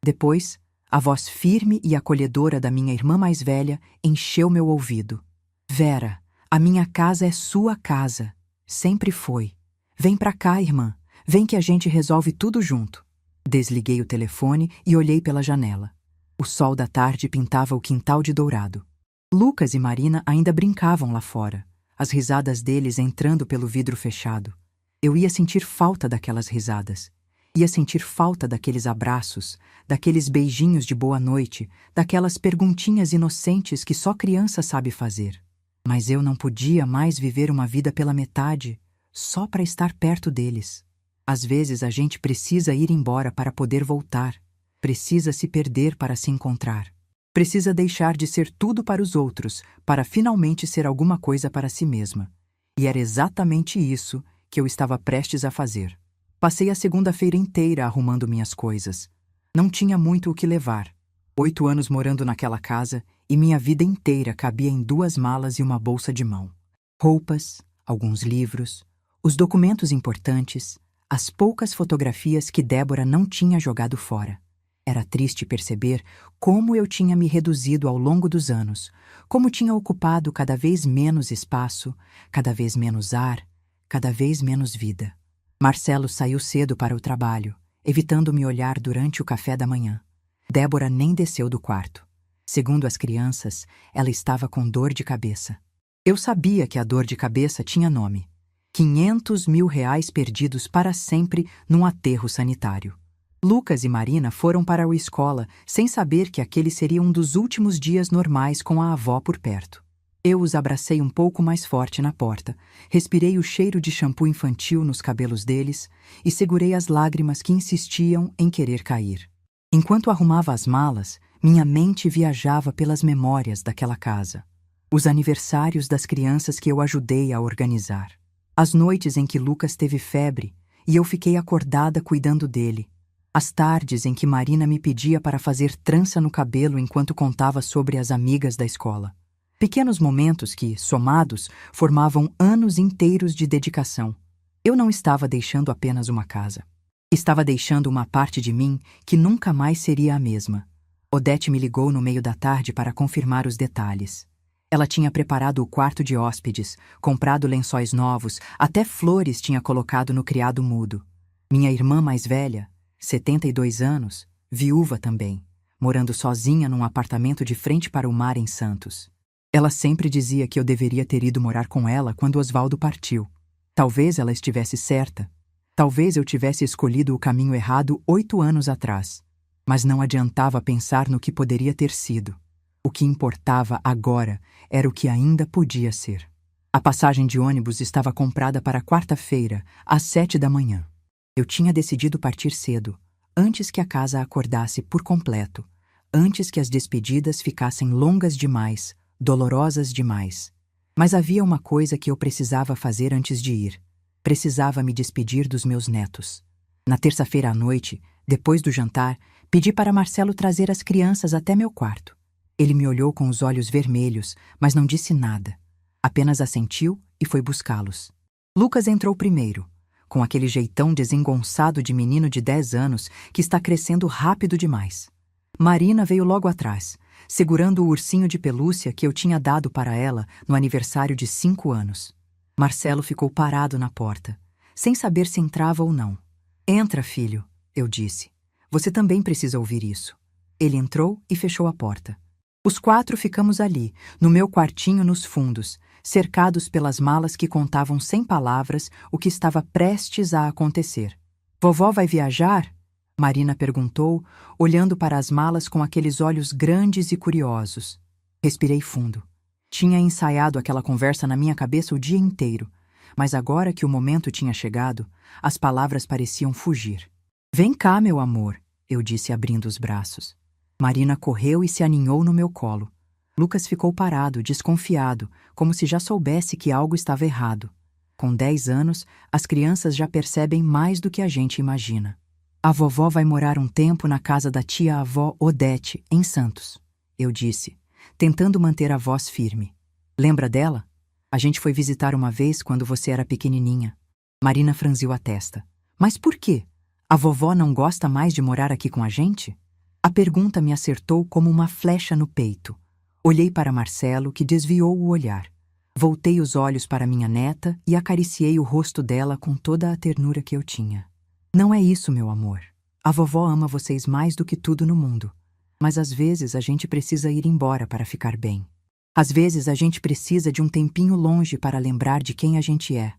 Depois, a voz firme e acolhedora da minha irmã mais velha encheu meu ouvido. Vera, A minha casa é sua casa. Sempre foi. Vem pra cá, irmã. Vem que a gente resolve tudo junto. Desliguei o telefone e olhei pela janela. O sol da tarde pintava o quintal de dourado. Lucas e Marina ainda brincavam lá fora, as risadas deles entrando pelo vidro fechado. Eu ia sentir falta daquelas risadas. Ia sentir falta daqueles abraços, daqueles beijinhos de boa noite, daquelas perguntinhas inocentes que só criança sabe fazer. Mas eu não podia mais viver uma vida pela metade, só para estar perto deles. Às vezes a gente precisa ir embora para poder voltar. Precisa se perder para se encontrar. Precisa deixar de ser tudo para os outros, para finalmente ser alguma coisa para si mesma. E era exatamente isso que eu estava prestes a fazer. Passei a segunda-feira inteira arrumando minhas coisas. Não tinha muito o que levar. 8 anos morando naquela casa e minha vida inteira cabia em 2 malas e uma bolsa de mão. Roupas, alguns livros, os documentos importantes, as poucas fotografias que Débora não tinha jogado fora. Era triste perceber como eu tinha me reduzido ao longo dos anos, como tinha ocupado cada vez menos espaço, cada vez menos ar, cada vez menos vida. Marcelo saiu cedo para o trabalho, evitando me olhar durante o café da manhã. Débora nem desceu do quarto. Segundo as crianças, ela estava com dor de cabeça. Eu sabia que a dor de cabeça tinha nome. 500 mil reais perdidos para sempre num aterro sanitário. Lucas e Marina foram para a escola sem saber que aquele seria um dos últimos dias normais com a avó por perto. Eu os abracei um pouco mais forte na porta, respirei o cheiro de shampoo infantil nos cabelos deles e segurei as lágrimas que insistiam em querer cair. Enquanto arrumava as malas, minha mente viajava pelas memórias daquela casa. Os aniversários das crianças que eu ajudei a organizar. As noites em que Lucas teve febre e eu fiquei acordada cuidando dele. As tardes em que Marina me pedia para fazer trança no cabelo enquanto contava sobre as amigas da escola. Pequenos momentos que, somados, formavam anos inteiros de dedicação. Eu não estava deixando apenas uma casa. Estava deixando uma parte de mim que nunca mais seria a mesma. Odete me ligou no meio da tarde para confirmar os detalhes. Ela tinha preparado o quarto de hóspedes, comprado lençóis novos, até flores tinha colocado no criado mudo. Minha irmã mais velha, 72 anos, viúva também, morando sozinha num apartamento de frente para o mar em Santos. Ela sempre dizia que eu deveria ter ido morar com ela quando Osvaldo partiu. Talvez ela estivesse certa. Talvez eu tivesse escolhido o caminho errado 8 anos atrás. Mas não adiantava pensar no que poderia ter sido. O que importava agora era o que ainda podia ser. A passagem de ônibus estava comprada para quarta-feira, às 7 da manhã. Eu tinha decidido partir cedo, antes que a casa acordasse por completo, antes que as despedidas ficassem longas demais, dolorosas demais. Mas havia uma coisa que eu precisava fazer antes de ir. Precisava me despedir dos meus netos. Na terça-feira à noite, depois do jantar, pedi para Marcelo trazer as crianças até meu quarto. Ele me olhou com os olhos vermelhos, mas não disse nada. Apenas assentiu e foi buscá-los. Lucas entrou primeiro, com aquele jeitão desengonçado de menino de 10 anos que está crescendo rápido demais. Marina veio logo atrás, segurando o ursinho de pelúcia que eu tinha dado para ela no aniversário de 5 anos. Marcelo ficou parado na porta, sem saber se entrava ou não. "Entra, filho", eu disse. "Você também precisa ouvir isso." Ele entrou e fechou a porta. Os 4 ficamos ali, no meu quartinho nos fundos, cercados pelas malas que contavam sem palavras o que estava prestes a acontecer. "Vovó vai viajar?" Marina perguntou, olhando para as malas com aqueles olhos grandes e curiosos. Respirei fundo. Tinha ensaiado aquela conversa na minha cabeça o dia inteiro, mas agora que o momento tinha chegado, as palavras pareciam fugir. "Vem cá, meu amor", eu disse abrindo os braços. Marina correu e se aninhou no meu colo. Lucas ficou parado, desconfiado, como se já soubesse que algo estava errado. Com 10 anos, as crianças já percebem mais do que a gente imagina. "A vovó vai morar um tempo na casa da tia-avó Odete, em Santos", eu disse, tentando manter a voz firme. "Lembra dela? A gente foi visitar uma vez quando você era pequenininha." Marina franziu a testa. "Mas por quê? A vovó não gosta mais de morar aqui com a gente?" A pergunta me acertou como uma flecha no peito. Olhei para Marcelo, que desviou o olhar. Voltei os olhos para minha neta e acariciei o rosto dela com toda a ternura que eu tinha. Não é isso, meu amor. A vovó ama vocês mais do que tudo no mundo. Mas às vezes a gente precisa ir embora para ficar bem. Às vezes a gente precisa de um tempinho longe para lembrar de quem a gente é.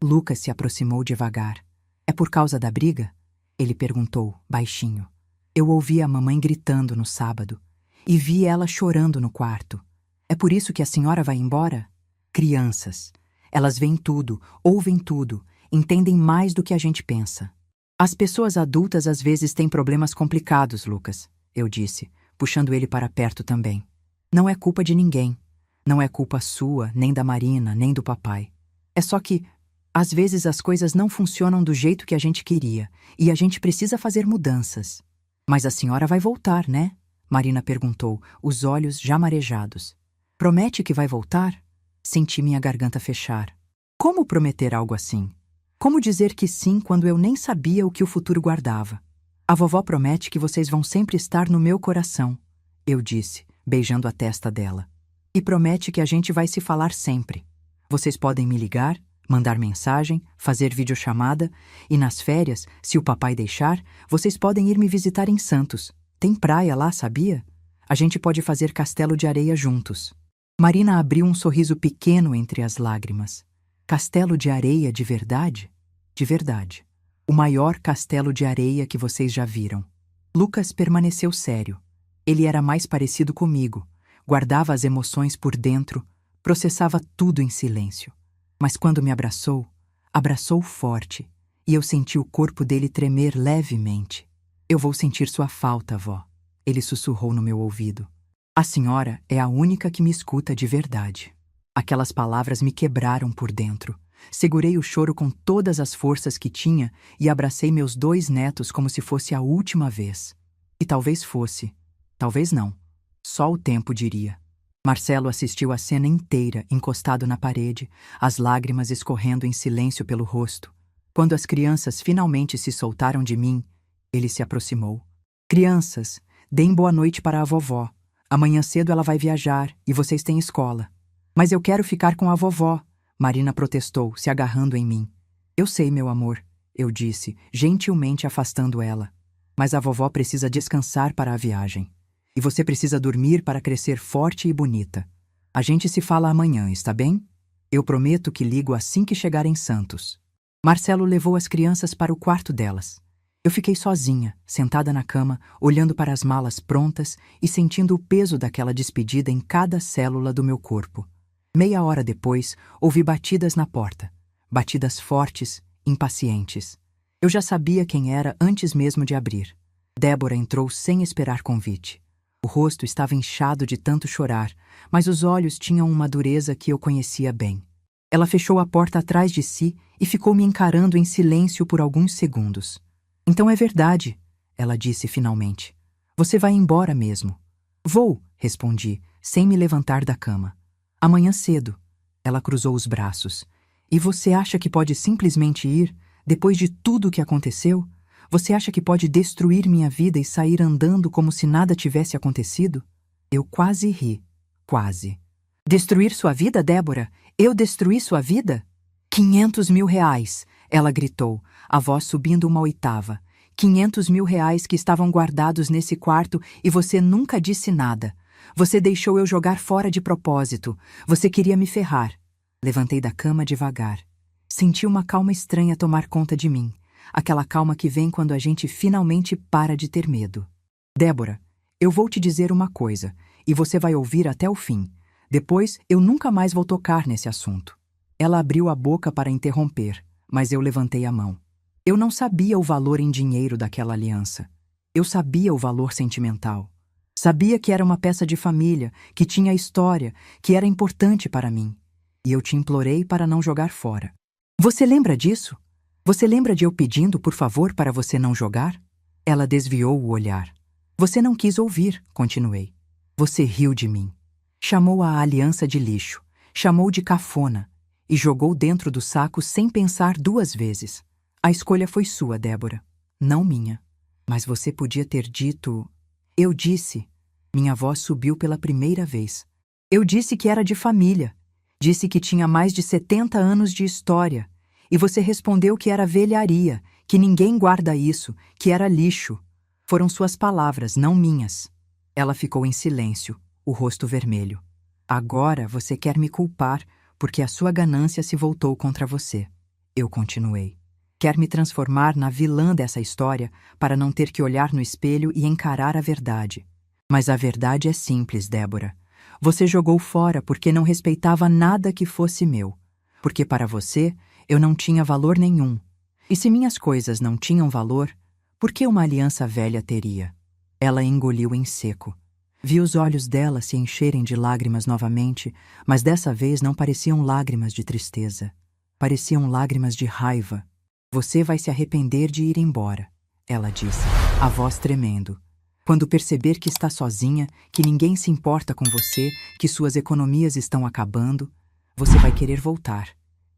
Lucas se aproximou devagar. É por causa da briga? Ele perguntou, baixinho. Eu ouvi a mamãe gritando no sábado e vi ela chorando no quarto. É por isso que a senhora vai embora? Crianças. Elas veem tudo, ouvem tudo, entendem mais do que a gente pensa. As pessoas adultas às vezes têm problemas complicados, Lucas, eu disse, puxando ele para perto também. Não é culpa de ninguém. Não é culpa sua, nem da Marina, nem do papai. É só que, às vezes, as coisas não funcionam do jeito que a gente queria e a gente precisa fazer mudanças. Mas a senhora vai voltar, né? Marina perguntou, os olhos já marejados. Promete que vai voltar? Senti minha garganta fechar. Como prometer algo assim? Como dizer que sim quando eu nem sabia o que o futuro guardava? A vovó promete que vocês vão sempre estar no meu coração, eu disse, beijando a testa dela. E promete que a gente vai se falar sempre. Vocês podem me ligar, mandar mensagem, fazer videochamada e nas férias, se o papai deixar, vocês podem ir me visitar em Santos. Tem praia lá, sabia? A gente pode fazer castelo de areia juntos. Marina abriu um sorriso pequeno entre as lágrimas. Castelo de areia de verdade? De verdade. O maior castelo de areia que vocês já viram. Lucas permaneceu sério. Ele era mais parecido comigo. Guardava as emoções por dentro, processava tudo em silêncio. Mas quando me abraçou, abraçou forte, e eu senti o corpo dele tremer levemente. Eu vou sentir sua falta, vó. Ele sussurrou no meu ouvido. A senhora é a única que me escuta de verdade. Aquelas palavras me quebraram por dentro. Segurei o choro com todas as forças que tinha e abracei meus 2 netos como se fosse a última vez. E talvez fosse. Talvez não. Só o tempo diria. Marcelo assistiu a cena inteira, encostado na parede, as lágrimas escorrendo em silêncio pelo rosto. Quando as crianças finalmente se soltaram de mim, ele se aproximou. Crianças, deem boa noite para a vovó. Amanhã cedo ela vai viajar e vocês têm escola. Mas eu quero ficar com a vovó, Marina protestou, se agarrando em mim. Eu sei, meu amor, eu disse, gentilmente afastando ela. Mas a vovó precisa descansar para a viagem. E você precisa dormir para crescer forte e bonita. A gente se fala amanhã, está bem? Eu prometo que ligo assim que chegar em Santos. Marcelo levou as crianças para o quarto delas. Eu fiquei sozinha, sentada na cama, olhando para as malas prontas e sentindo o peso daquela despedida em cada célula do meu corpo. Meia hora depois, ouvi batidas na porta. Batidas fortes, impacientes. Eu já sabia quem era antes mesmo de abrir. Débora entrou sem esperar convite. O rosto estava inchado de tanto chorar, mas os olhos tinham uma dureza que eu conhecia bem. Ela fechou a porta atrás de si e ficou me encarando em silêncio por alguns segundos. Então é verdade, ela disse finalmente. Você vai embora mesmo. Vou, respondi, sem me levantar da cama. Amanhã cedo. Ela cruzou os braços. E você acha que pode simplesmente ir, depois de tudo o que aconteceu? Você acha que pode destruir minha vida e sair andando como se nada tivesse acontecido? Eu quase ri. Quase. Destruir sua vida, Débora? Eu destruí sua vida? 500 mil reais, ela gritou, a voz subindo uma oitava. 500 mil reais que estavam guardados nesse quarto e você nunca disse nada. Você deixou eu jogar fora de propósito. Você queria me ferrar. Levantei da cama devagar. Senti uma calma estranha tomar conta de mim. Aquela calma que vem quando a gente finalmente para de ter medo. Débora, eu vou te dizer uma coisa, e você vai ouvir até o fim. Depois, eu nunca mais vou tocar nesse assunto. Ela abriu a boca para interromper, mas eu levantei a mão. Eu não sabia o valor em dinheiro daquela aliança. Eu sabia o valor sentimental. Sabia que era uma peça de família, que tinha história, que era importante para mim. E eu te implorei para não jogar fora. Você lembra disso? Você lembra de eu pedindo, por favor, para você não jogar? Ela desviou o olhar. Você não quis ouvir, continuei. Você riu de mim. Chamou a aliança de lixo, chamou de cafona e jogou dentro do saco sem pensar 2 vezes. A escolha foi sua, Débora, não minha. Mas você podia ter dito... Eu disse. Minha voz subiu pela primeira vez. Eu disse que era de família Disse que tinha mais de 70 anos de história. E você respondeu que era velharia, que ninguém guarda isso, que era lixo. Foram suas palavras, não minhas. Ela ficou em silêncio, o rosto vermelho. Agora você quer me culpar, porque a sua ganância se voltou contra você. Eu continuei. Quer me transformar na vilã dessa história para não ter que olhar no espelho e encarar a verdade. Mas a verdade é simples, Débora. Você jogou fora porque não respeitava nada que fosse meu. Porque para você, eu não tinha valor nenhum. E se minhas coisas não tinham valor, por que uma aliança velha teria? Ela engoliu em seco. Vi os olhos dela se encherem de lágrimas novamente, mas dessa vez não pareciam lágrimas de tristeza. Pareciam lágrimas de raiva. Você vai se arrepender de ir embora, ela disse, a voz tremendo. Quando perceber que está sozinha, que ninguém se importa com você, que suas economias estão acabando, você vai querer voltar.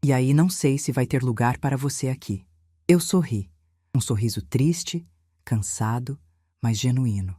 E aí não sei se vai ter lugar para você aqui. Eu sorri. Um sorriso triste, cansado, mas genuíno.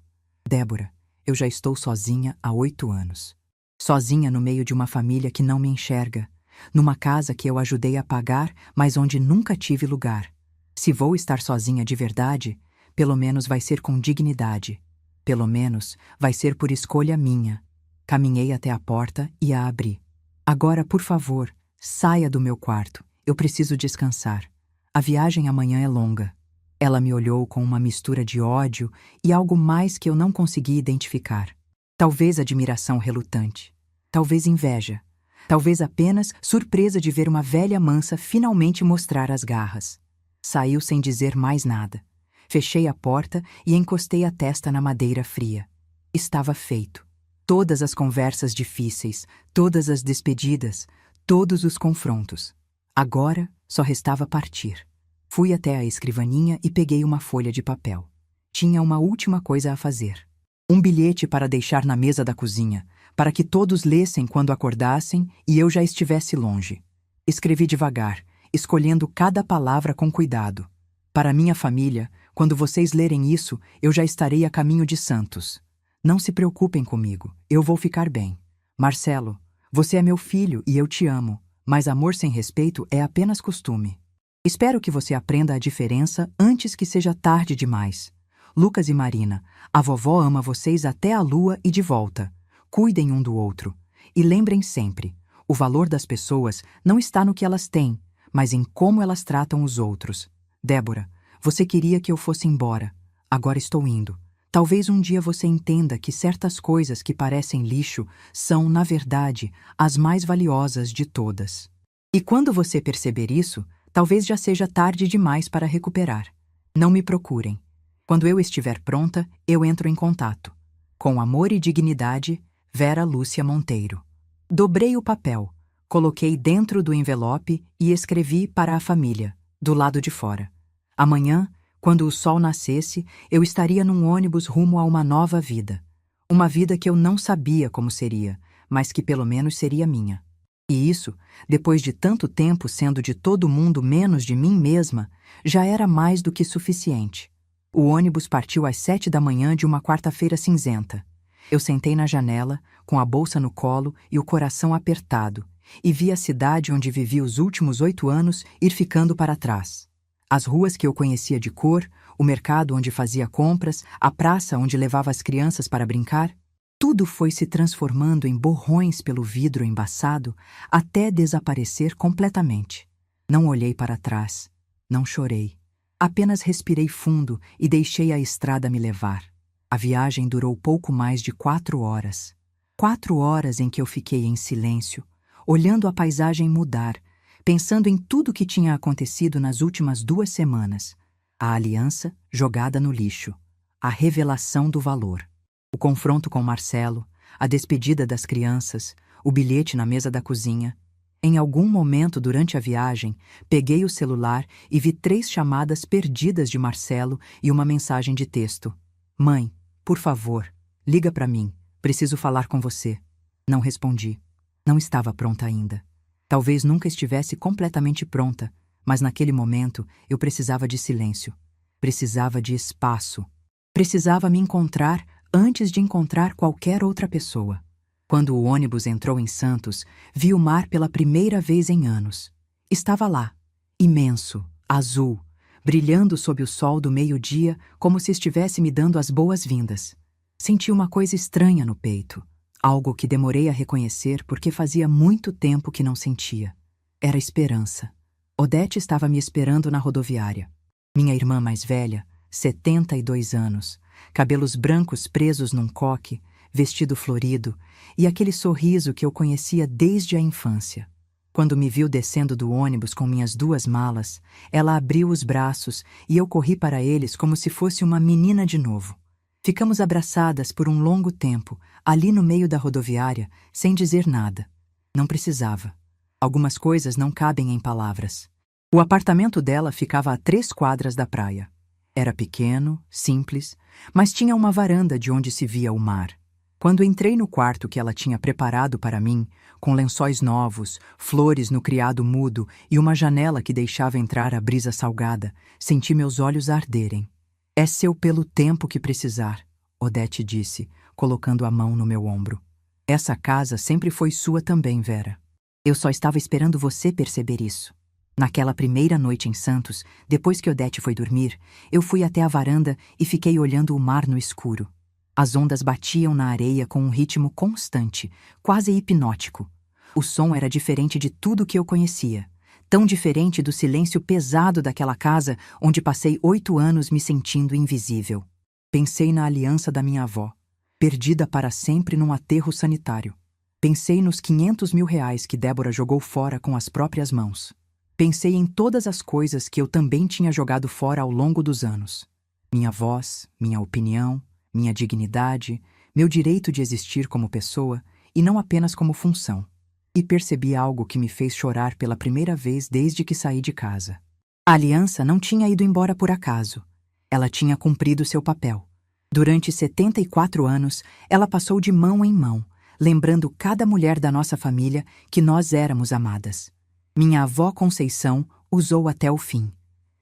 Débora, eu já estou sozinha há 8 anos. Sozinha no meio de uma família que não me enxerga. Numa casa que eu ajudei a pagar, mas onde nunca tive lugar. Se vou estar sozinha de verdade, pelo menos vai ser com dignidade. Pelo menos vai ser por escolha minha. Caminhei até a porta e a abri. Agora, por favor, saia do meu quarto. Eu preciso descansar. A viagem amanhã é longa. Ela me olhou com uma mistura de ódio e algo mais que eu não consegui identificar. Talvez admiração relutante. Talvez inveja. Talvez apenas surpresa de ver uma velha mansa finalmente mostrar as garras. Saiu sem dizer mais nada. Fechei a porta e encostei a testa na madeira fria. Estava feito. Todas as conversas difíceis, todas as despedidas, todos os confrontos. Agora só restava partir. Fui até a escrivaninha e peguei uma folha de papel. Tinha uma última coisa a fazer. Um bilhete para deixar na mesa da cozinha, para que todos lessem quando acordassem e eu já estivesse longe. Escrevi devagar, escolhendo cada palavra com cuidado. Para minha família, quando vocês lerem isso, eu já estarei a caminho de Santos. Não se preocupem comigo, eu vou ficar bem. Marcelo, você é meu filho e eu te amo, mas amor sem respeito é apenas costume. Espero que você aprenda a diferença antes que seja tarde demais. Lucas e Marina, a vovó ama vocês até a lua e de volta. Cuidem um do outro. E lembrem sempre, o valor das pessoas não está no que elas têm, mas em como elas tratam os outros. Débora, você queria que eu fosse embora. Agora estou indo. Talvez um dia você entenda que certas coisas que parecem lixo são, na verdade, as mais valiosas de todas. E quando você perceber isso, talvez já seja tarde demais para recuperar. Não me procurem. Quando eu estiver pronta, eu entro em contato. Com amor e dignidade, Vera Lúcia Monteiro. Dobrei o papel, coloquei dentro do envelope e escrevi para a família, do lado de fora. Amanhã, quando o sol nascesse, eu estaria num ônibus rumo a uma nova vida. Uma vida que eu não sabia como seria, mas que pelo menos seria minha. E isso, depois de tanto tempo sendo de todo mundo menos de mim mesma, já era mais do que suficiente. O ônibus partiu às 7 da manhã de uma quarta-feira cinzenta. Eu sentei na janela, com a bolsa no colo e o coração apertado, e vi a cidade onde vivi os últimos 8 anos ir ficando para trás. As ruas que eu conhecia de cor, o mercado onde fazia compras, a praça onde levava as crianças para brincar, tudo foi se transformando em borrões pelo vidro embaçado até desaparecer completamente. Não olhei para trás, não chorei. Apenas respirei fundo e deixei a estrada me levar. A viagem durou pouco mais de 4 horas. 4 horas em que eu fiquei em silêncio, olhando a paisagem mudar, pensando em tudo que tinha acontecido nas últimas 2 semanas. A aliança jogada no lixo. A revelação do valor. O confronto com Marcelo, a despedida das crianças, o bilhete na mesa da cozinha. Em algum momento durante a viagem, peguei o celular e vi 3 chamadas perdidas de Marcelo e uma mensagem de texto. Mãe, por favor, liga para mim, preciso falar com você. Não respondi. Não estava pronta ainda. Talvez nunca estivesse completamente pronta, mas naquele momento eu precisava de silêncio. Precisava de espaço. Precisava me encontrar antes de encontrar qualquer outra pessoa. Quando o ônibus entrou em Santos, vi o mar pela primeira vez em anos. Estava lá, imenso, azul, brilhando sob o sol do meio-dia como se estivesse me dando as boas-vindas. Senti uma coisa estranha no peito, algo que demorei a reconhecer porque fazia muito tempo que não sentia. Era esperança. Odete estava me esperando na rodoviária. Minha irmã mais velha, 72 anos, cabelos brancos presos num coque, vestido florido e aquele sorriso que eu conhecia desde a infância. Quando me viu descendo do ônibus com minhas 2 malas, ela abriu os braços e eu corri para eles como se fosse uma menina de novo. Ficamos abraçadas por um longo tempo, ali no meio da rodoviária, sem dizer nada. Não precisava. Algumas coisas não cabem em palavras. O apartamento dela ficava a 3 quadras da praia. Era pequeno, simples, mas tinha uma varanda de onde se via o mar. Quando entrei no quarto que ela tinha preparado para mim, com lençóis novos, flores no criado mudo e uma janela que deixava entrar a brisa salgada, senti meus olhos arderem. "É seu pelo tempo que precisar", Odete disse, colocando a mão no meu ombro. "Essa casa sempre foi sua também, Vera. Eu só estava esperando você perceber isso." Naquela primeira noite em Santos, depois que Odete foi dormir, eu fui até a varanda e fiquei olhando o mar no escuro. As ondas batiam na areia com um ritmo constante, quase hipnótico. O som era diferente de tudo que eu conhecia, tão diferente do silêncio pesado daquela casa onde passei 8 anos me sentindo invisível. Pensei na aliança da minha avó, perdida para sempre num aterro sanitário. Pensei nos 500 mil reais que Débora jogou fora com as próprias mãos. Pensei em todas as coisas que eu também tinha jogado fora ao longo dos anos. Minha voz, minha opinião, minha dignidade, meu direito de existir como pessoa e não apenas como função. E percebi algo que me fez chorar pela primeira vez desde que saí de casa. A aliança não tinha ido embora por acaso. Ela tinha cumprido seu papel. Durante 74 anos, ela passou de mão em mão, lembrando cada mulher da nossa família que nós éramos amadas. Minha avó Conceição usou até o fim.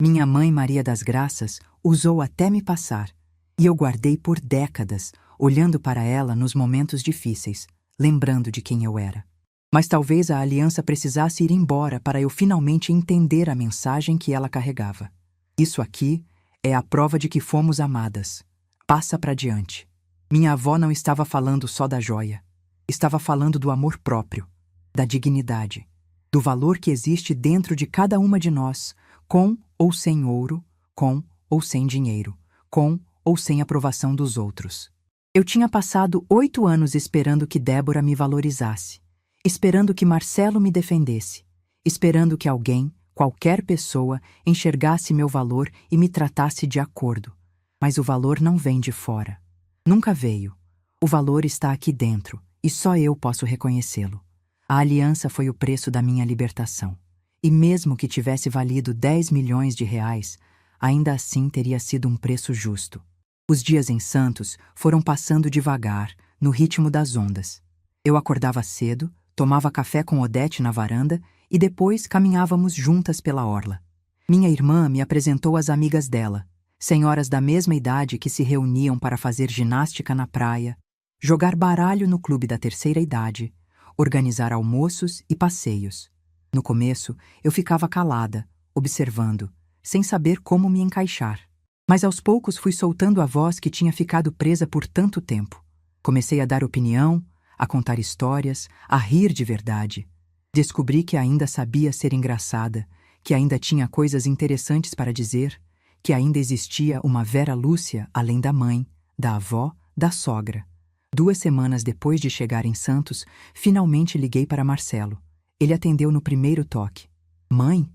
Minha mãe Maria das Graças usou até me passar. E eu guardei por décadas, olhando para ela nos momentos difíceis, lembrando de quem eu era. Mas talvez a aliança precisasse ir embora para eu finalmente entender a mensagem que ela carregava. Isso aqui é a prova de que fomos amadas. Passa para diante. Minha avó não estava falando só da joia. Estava falando do amor próprio, da dignidade, do valor que existe dentro de cada uma de nós, com ou sem ouro, com ou sem dinheiro, com ou sem aprovação dos outros. Eu tinha passado 8 anos esperando que Débora me valorizasse, esperando que Marcelo me defendesse, esperando que alguém, qualquer pessoa, enxergasse meu valor e me tratasse de acordo. Mas o valor não vem de fora. Nunca veio. O valor está aqui dentro, e só eu posso reconhecê-lo. A aliança foi o preço da minha libertação. E mesmo que tivesse valido 10 milhões de reais, ainda assim teria sido um preço justo. Os dias em Santos foram passando devagar, no ritmo das ondas. Eu acordava cedo, tomava café com Odete na varanda e depois caminhávamos juntas pela orla. Minha irmã me apresentou às amigas dela, senhoras da mesma idade que se reuniam para fazer ginástica na praia, jogar baralho no clube da terceira idade, organizar almoços e passeios. No começo, eu ficava calada, observando, sem saber como me encaixar. Mas aos poucos fui soltando a voz que tinha ficado presa por tanto tempo. Comecei a dar opinião, a contar histórias, a rir de verdade. Descobri que ainda sabia ser engraçada, que ainda tinha coisas interessantes para dizer, que ainda existia uma Vera Lúcia além da mãe, da avó, da sogra. 2 semanas depois de chegar em Santos, finalmente liguei para Marcelo. Ele atendeu no primeiro toque. "Mãe?"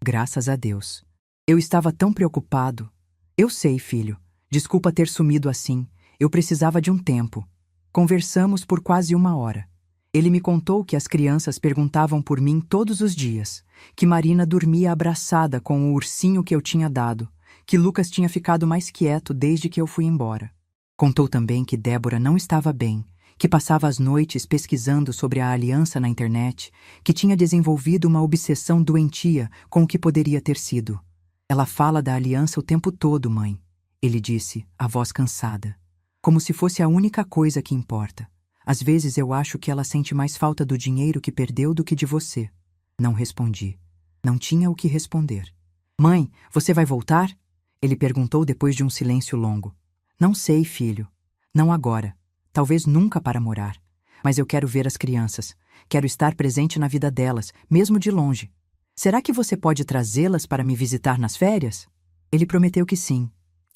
"Graças a Deus." "Eu estava tão preocupado." "Eu sei, filho. Desculpa ter sumido assim. Eu precisava de um tempo." Conversamos por quase 1 hora. Ele me contou que as crianças perguntavam por mim todos os dias, que Marina dormia abraçada com o ursinho que eu tinha dado, que Lucas tinha ficado mais quieto desde que eu fui embora. Contou também que Débora não estava bem, que passava as noites pesquisando sobre a aliança na internet, que tinha desenvolvido uma obsessão doentia com o que poderia ter sido. "Ela fala da aliança o tempo todo, mãe," ele disse, a voz cansada. "Como se fosse a única coisa que importa. Às vezes eu acho que ela sente mais falta do dinheiro que perdeu do que de você. Não respondi. Não tinha o que responder. Mãe, você vai voltar? Ele perguntou depois de um silêncio longo. Não sei, filho. Não agora. Talvez nunca para morar. Mas eu quero ver as crianças. Quero estar presente na vida delas, mesmo de longe. Será que você pode trazê-las para me visitar nas férias? Ele prometeu que sim.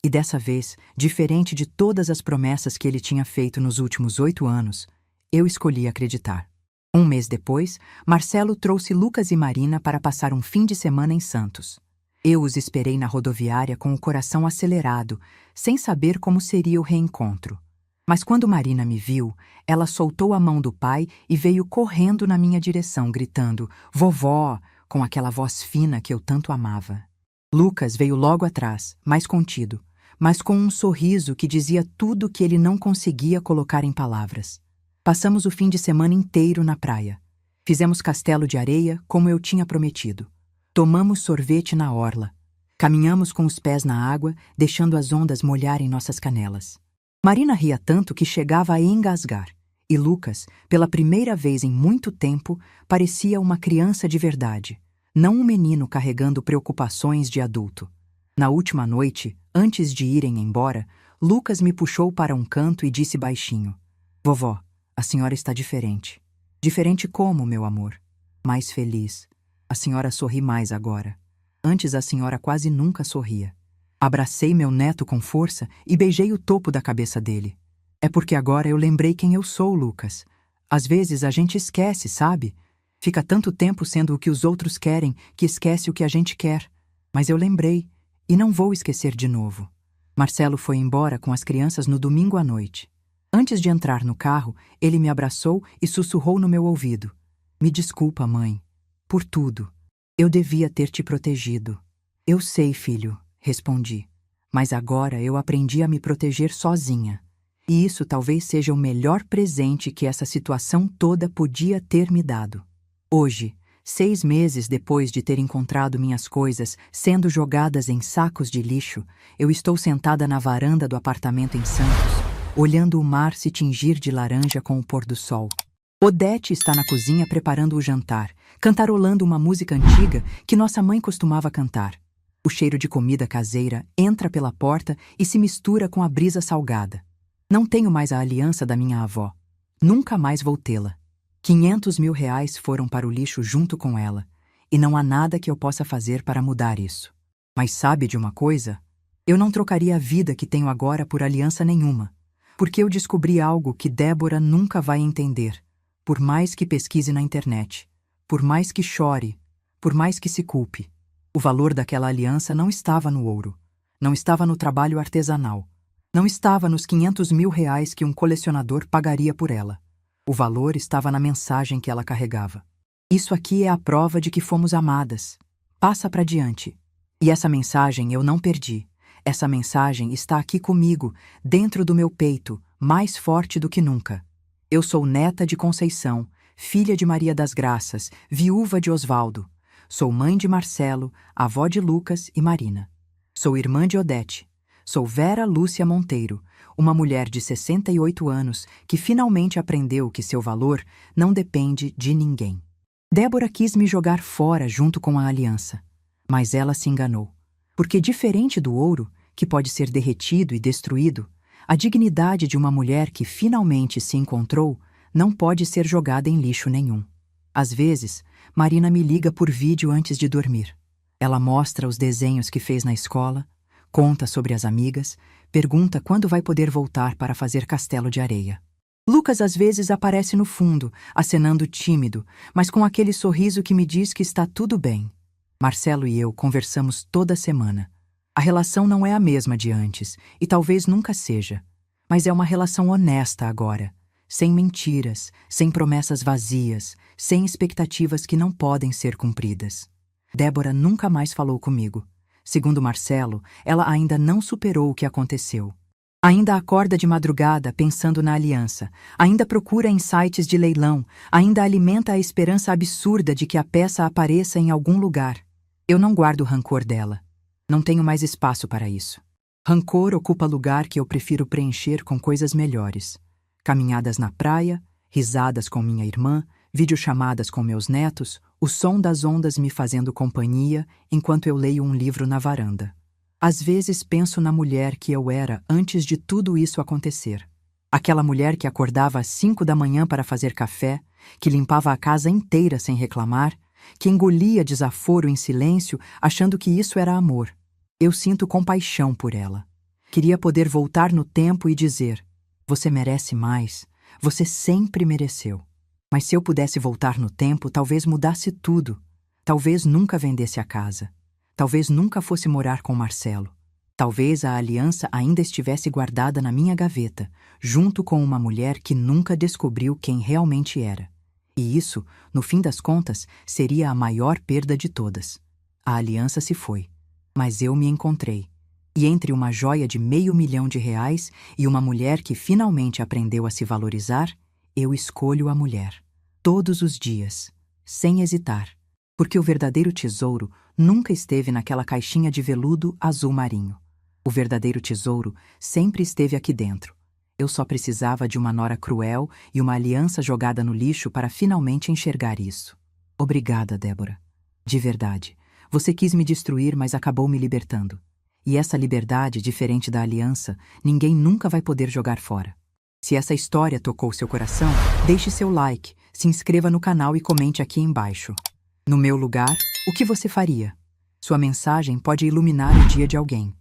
E dessa vez, diferente de todas as promessas que ele tinha feito nos últimos 8 anos, eu escolhi acreditar. Um mês depois, Marcelo trouxe Lucas e Marina para passar um fim de semana em Santos. Eu os esperei na rodoviária com o coração acelerado, sem saber como seria o reencontro. Mas quando Marina me viu, ela soltou a mão do pai e veio correndo na minha direção, gritando "Vovó!", com aquela voz fina que eu tanto amava. Lucas veio logo atrás, mais contido, mas com um sorriso que dizia tudo que ele não conseguia colocar em palavras. Passamos o fim de semana inteiro na praia. Fizemos castelo de areia, como eu tinha prometido. Tomamos sorvete na orla. Caminhamos com os pés na água, deixando as ondas molharem nossas canelas. Marina ria tanto que chegava a engasgar, e Lucas, pela primeira vez em muito tempo, parecia uma criança de verdade, não um menino carregando preocupações de adulto. Na última noite, antes de irem embora, Lucas me puxou para um canto e disse baixinho: "Vovó, a senhora está diferente." "Diferente como, meu amor?" "Mais feliz. A senhora sorri mais agora. Antes a senhora quase nunca sorria." Abracei meu neto com força e beijei o topo da cabeça dele. "É porque agora eu lembrei quem eu sou, Lucas. Às vezes a gente esquece, sabe? Fica tanto tempo sendo o que os outros querem que esquece o que a gente quer. Mas eu lembrei, e não vou esquecer de novo." Marcelo foi embora com as crianças no domingo à noite. Antes de entrar no carro, ele me abraçou e sussurrou no meu ouvido: "Me desculpa, mãe, por tudo. Eu devia ter te protegido." "Eu sei, filho", respondi. "Mas agora eu aprendi a me proteger sozinha. E isso talvez seja o melhor presente que essa situação toda podia ter me dado." Hoje, 6 meses depois de ter encontrado minhas coisas sendo jogadas em sacos de lixo, eu estou sentada na varanda do apartamento em Santos, olhando o mar se tingir de laranja com o pôr do sol. Odete está na cozinha preparando o jantar, cantarolando uma música antiga que nossa mãe costumava cantar. O cheiro de comida caseira entra pela porta e se mistura com a brisa salgada. Não tenho mais a aliança da minha avó. Nunca mais vou tê-la. 500 mil reais foram para o lixo junto com ela, e não há nada que eu possa fazer para mudar isso. Mas sabe de uma coisa? Eu não trocaria a vida que tenho agora por aliança nenhuma, porque eu descobri algo que Débora nunca vai entender, por mais que pesquise na internet, por mais que chore, por mais que se culpe. O valor daquela aliança não estava no ouro, não estava no trabalho artesanal, não estava nos 500 mil reais que um colecionador pagaria por ela. O valor estava na mensagem que ela carregava. Isso aqui é a prova de que fomos amadas. Passa para diante. E essa mensagem eu não perdi. Essa mensagem está aqui comigo, dentro do meu peito, mais forte do que nunca. Eu sou neta de Conceição, filha de Maria das Graças, viúva de Osvaldo. Sou mãe de Marcelo, avó de Lucas e Marina. Sou irmã de Odete. Sou Vera Lúcia Monteiro, uma mulher de 68 anos que finalmente aprendeu que seu valor não depende de ninguém. Débora quis me jogar fora junto com a aliança, mas ela se enganou. Porque diferente do ouro, que pode ser derretido e destruído, a dignidade de uma mulher que finalmente se encontrou não pode ser jogada em lixo nenhum. Às vezes, Marina me liga por vídeo antes de dormir. Ela mostra os desenhos que fez na escola, conta sobre as amigas, pergunta quando vai poder voltar para fazer castelo de areia. Lucas às vezes aparece no fundo, acenando tímido, mas com aquele sorriso que me diz que está tudo bem. Marcelo e eu conversamos toda semana. A relação não é a mesma de antes, e talvez nunca seja, mas é uma relação honesta agora, sem mentiras, sem promessas vazias, sem expectativas que não podem ser cumpridas. Débora nunca mais falou comigo. Segundo Marcelo, ela ainda não superou o que aconteceu. Ainda acorda de madrugada pensando na aliança, ainda procura em sites de leilão, ainda alimenta a esperança absurda de que a peça apareça em algum lugar. Eu não guardo rancor dela. Não tenho mais espaço para isso. Rancor ocupa lugar que eu prefiro preencher com coisas melhores. Caminhadas na praia, risadas com minha irmã, videochamadas com meus netos, o som das ondas me fazendo companhia enquanto eu leio um livro na varanda. Às vezes penso na mulher que eu era antes de tudo isso acontecer. Aquela mulher que acordava às 5 da manhã para fazer café, que limpava a casa inteira sem reclamar, que engolia desaforo em silêncio, achando que isso era amor. Eu sinto compaixão por ela. Queria poder voltar no tempo e dizer: você merece mais, você sempre mereceu. Mas se eu pudesse voltar no tempo, talvez mudasse tudo. Talvez nunca vendesse a casa. Talvez nunca fosse morar com Marcelo. Talvez a aliança ainda estivesse guardada na minha gaveta, junto com uma mulher que nunca descobriu quem realmente era. E isso, no fim das contas, seria a maior perda de todas. A aliança se foi, mas eu me encontrei. E entre uma joia de R$500.000 e uma mulher que finalmente aprendeu a se valorizar, eu escolho a mulher. Todos os dias, sem hesitar. Porque o verdadeiro tesouro nunca esteve naquela caixinha de veludo azul marinho. O verdadeiro tesouro sempre esteve aqui dentro. Eu só precisava de uma nora cruel e uma aliança jogada no lixo para finalmente enxergar isso. Obrigada, Débora. De verdade. Você quis me destruir, mas acabou me libertando. E essa liberdade, diferente da aliança, ninguém nunca vai poder jogar fora. Se essa história tocou seu coração, deixe seu like, se inscreva no canal e comente aqui embaixo. No meu lugar, o que você faria? Sua mensagem pode iluminar o dia de alguém.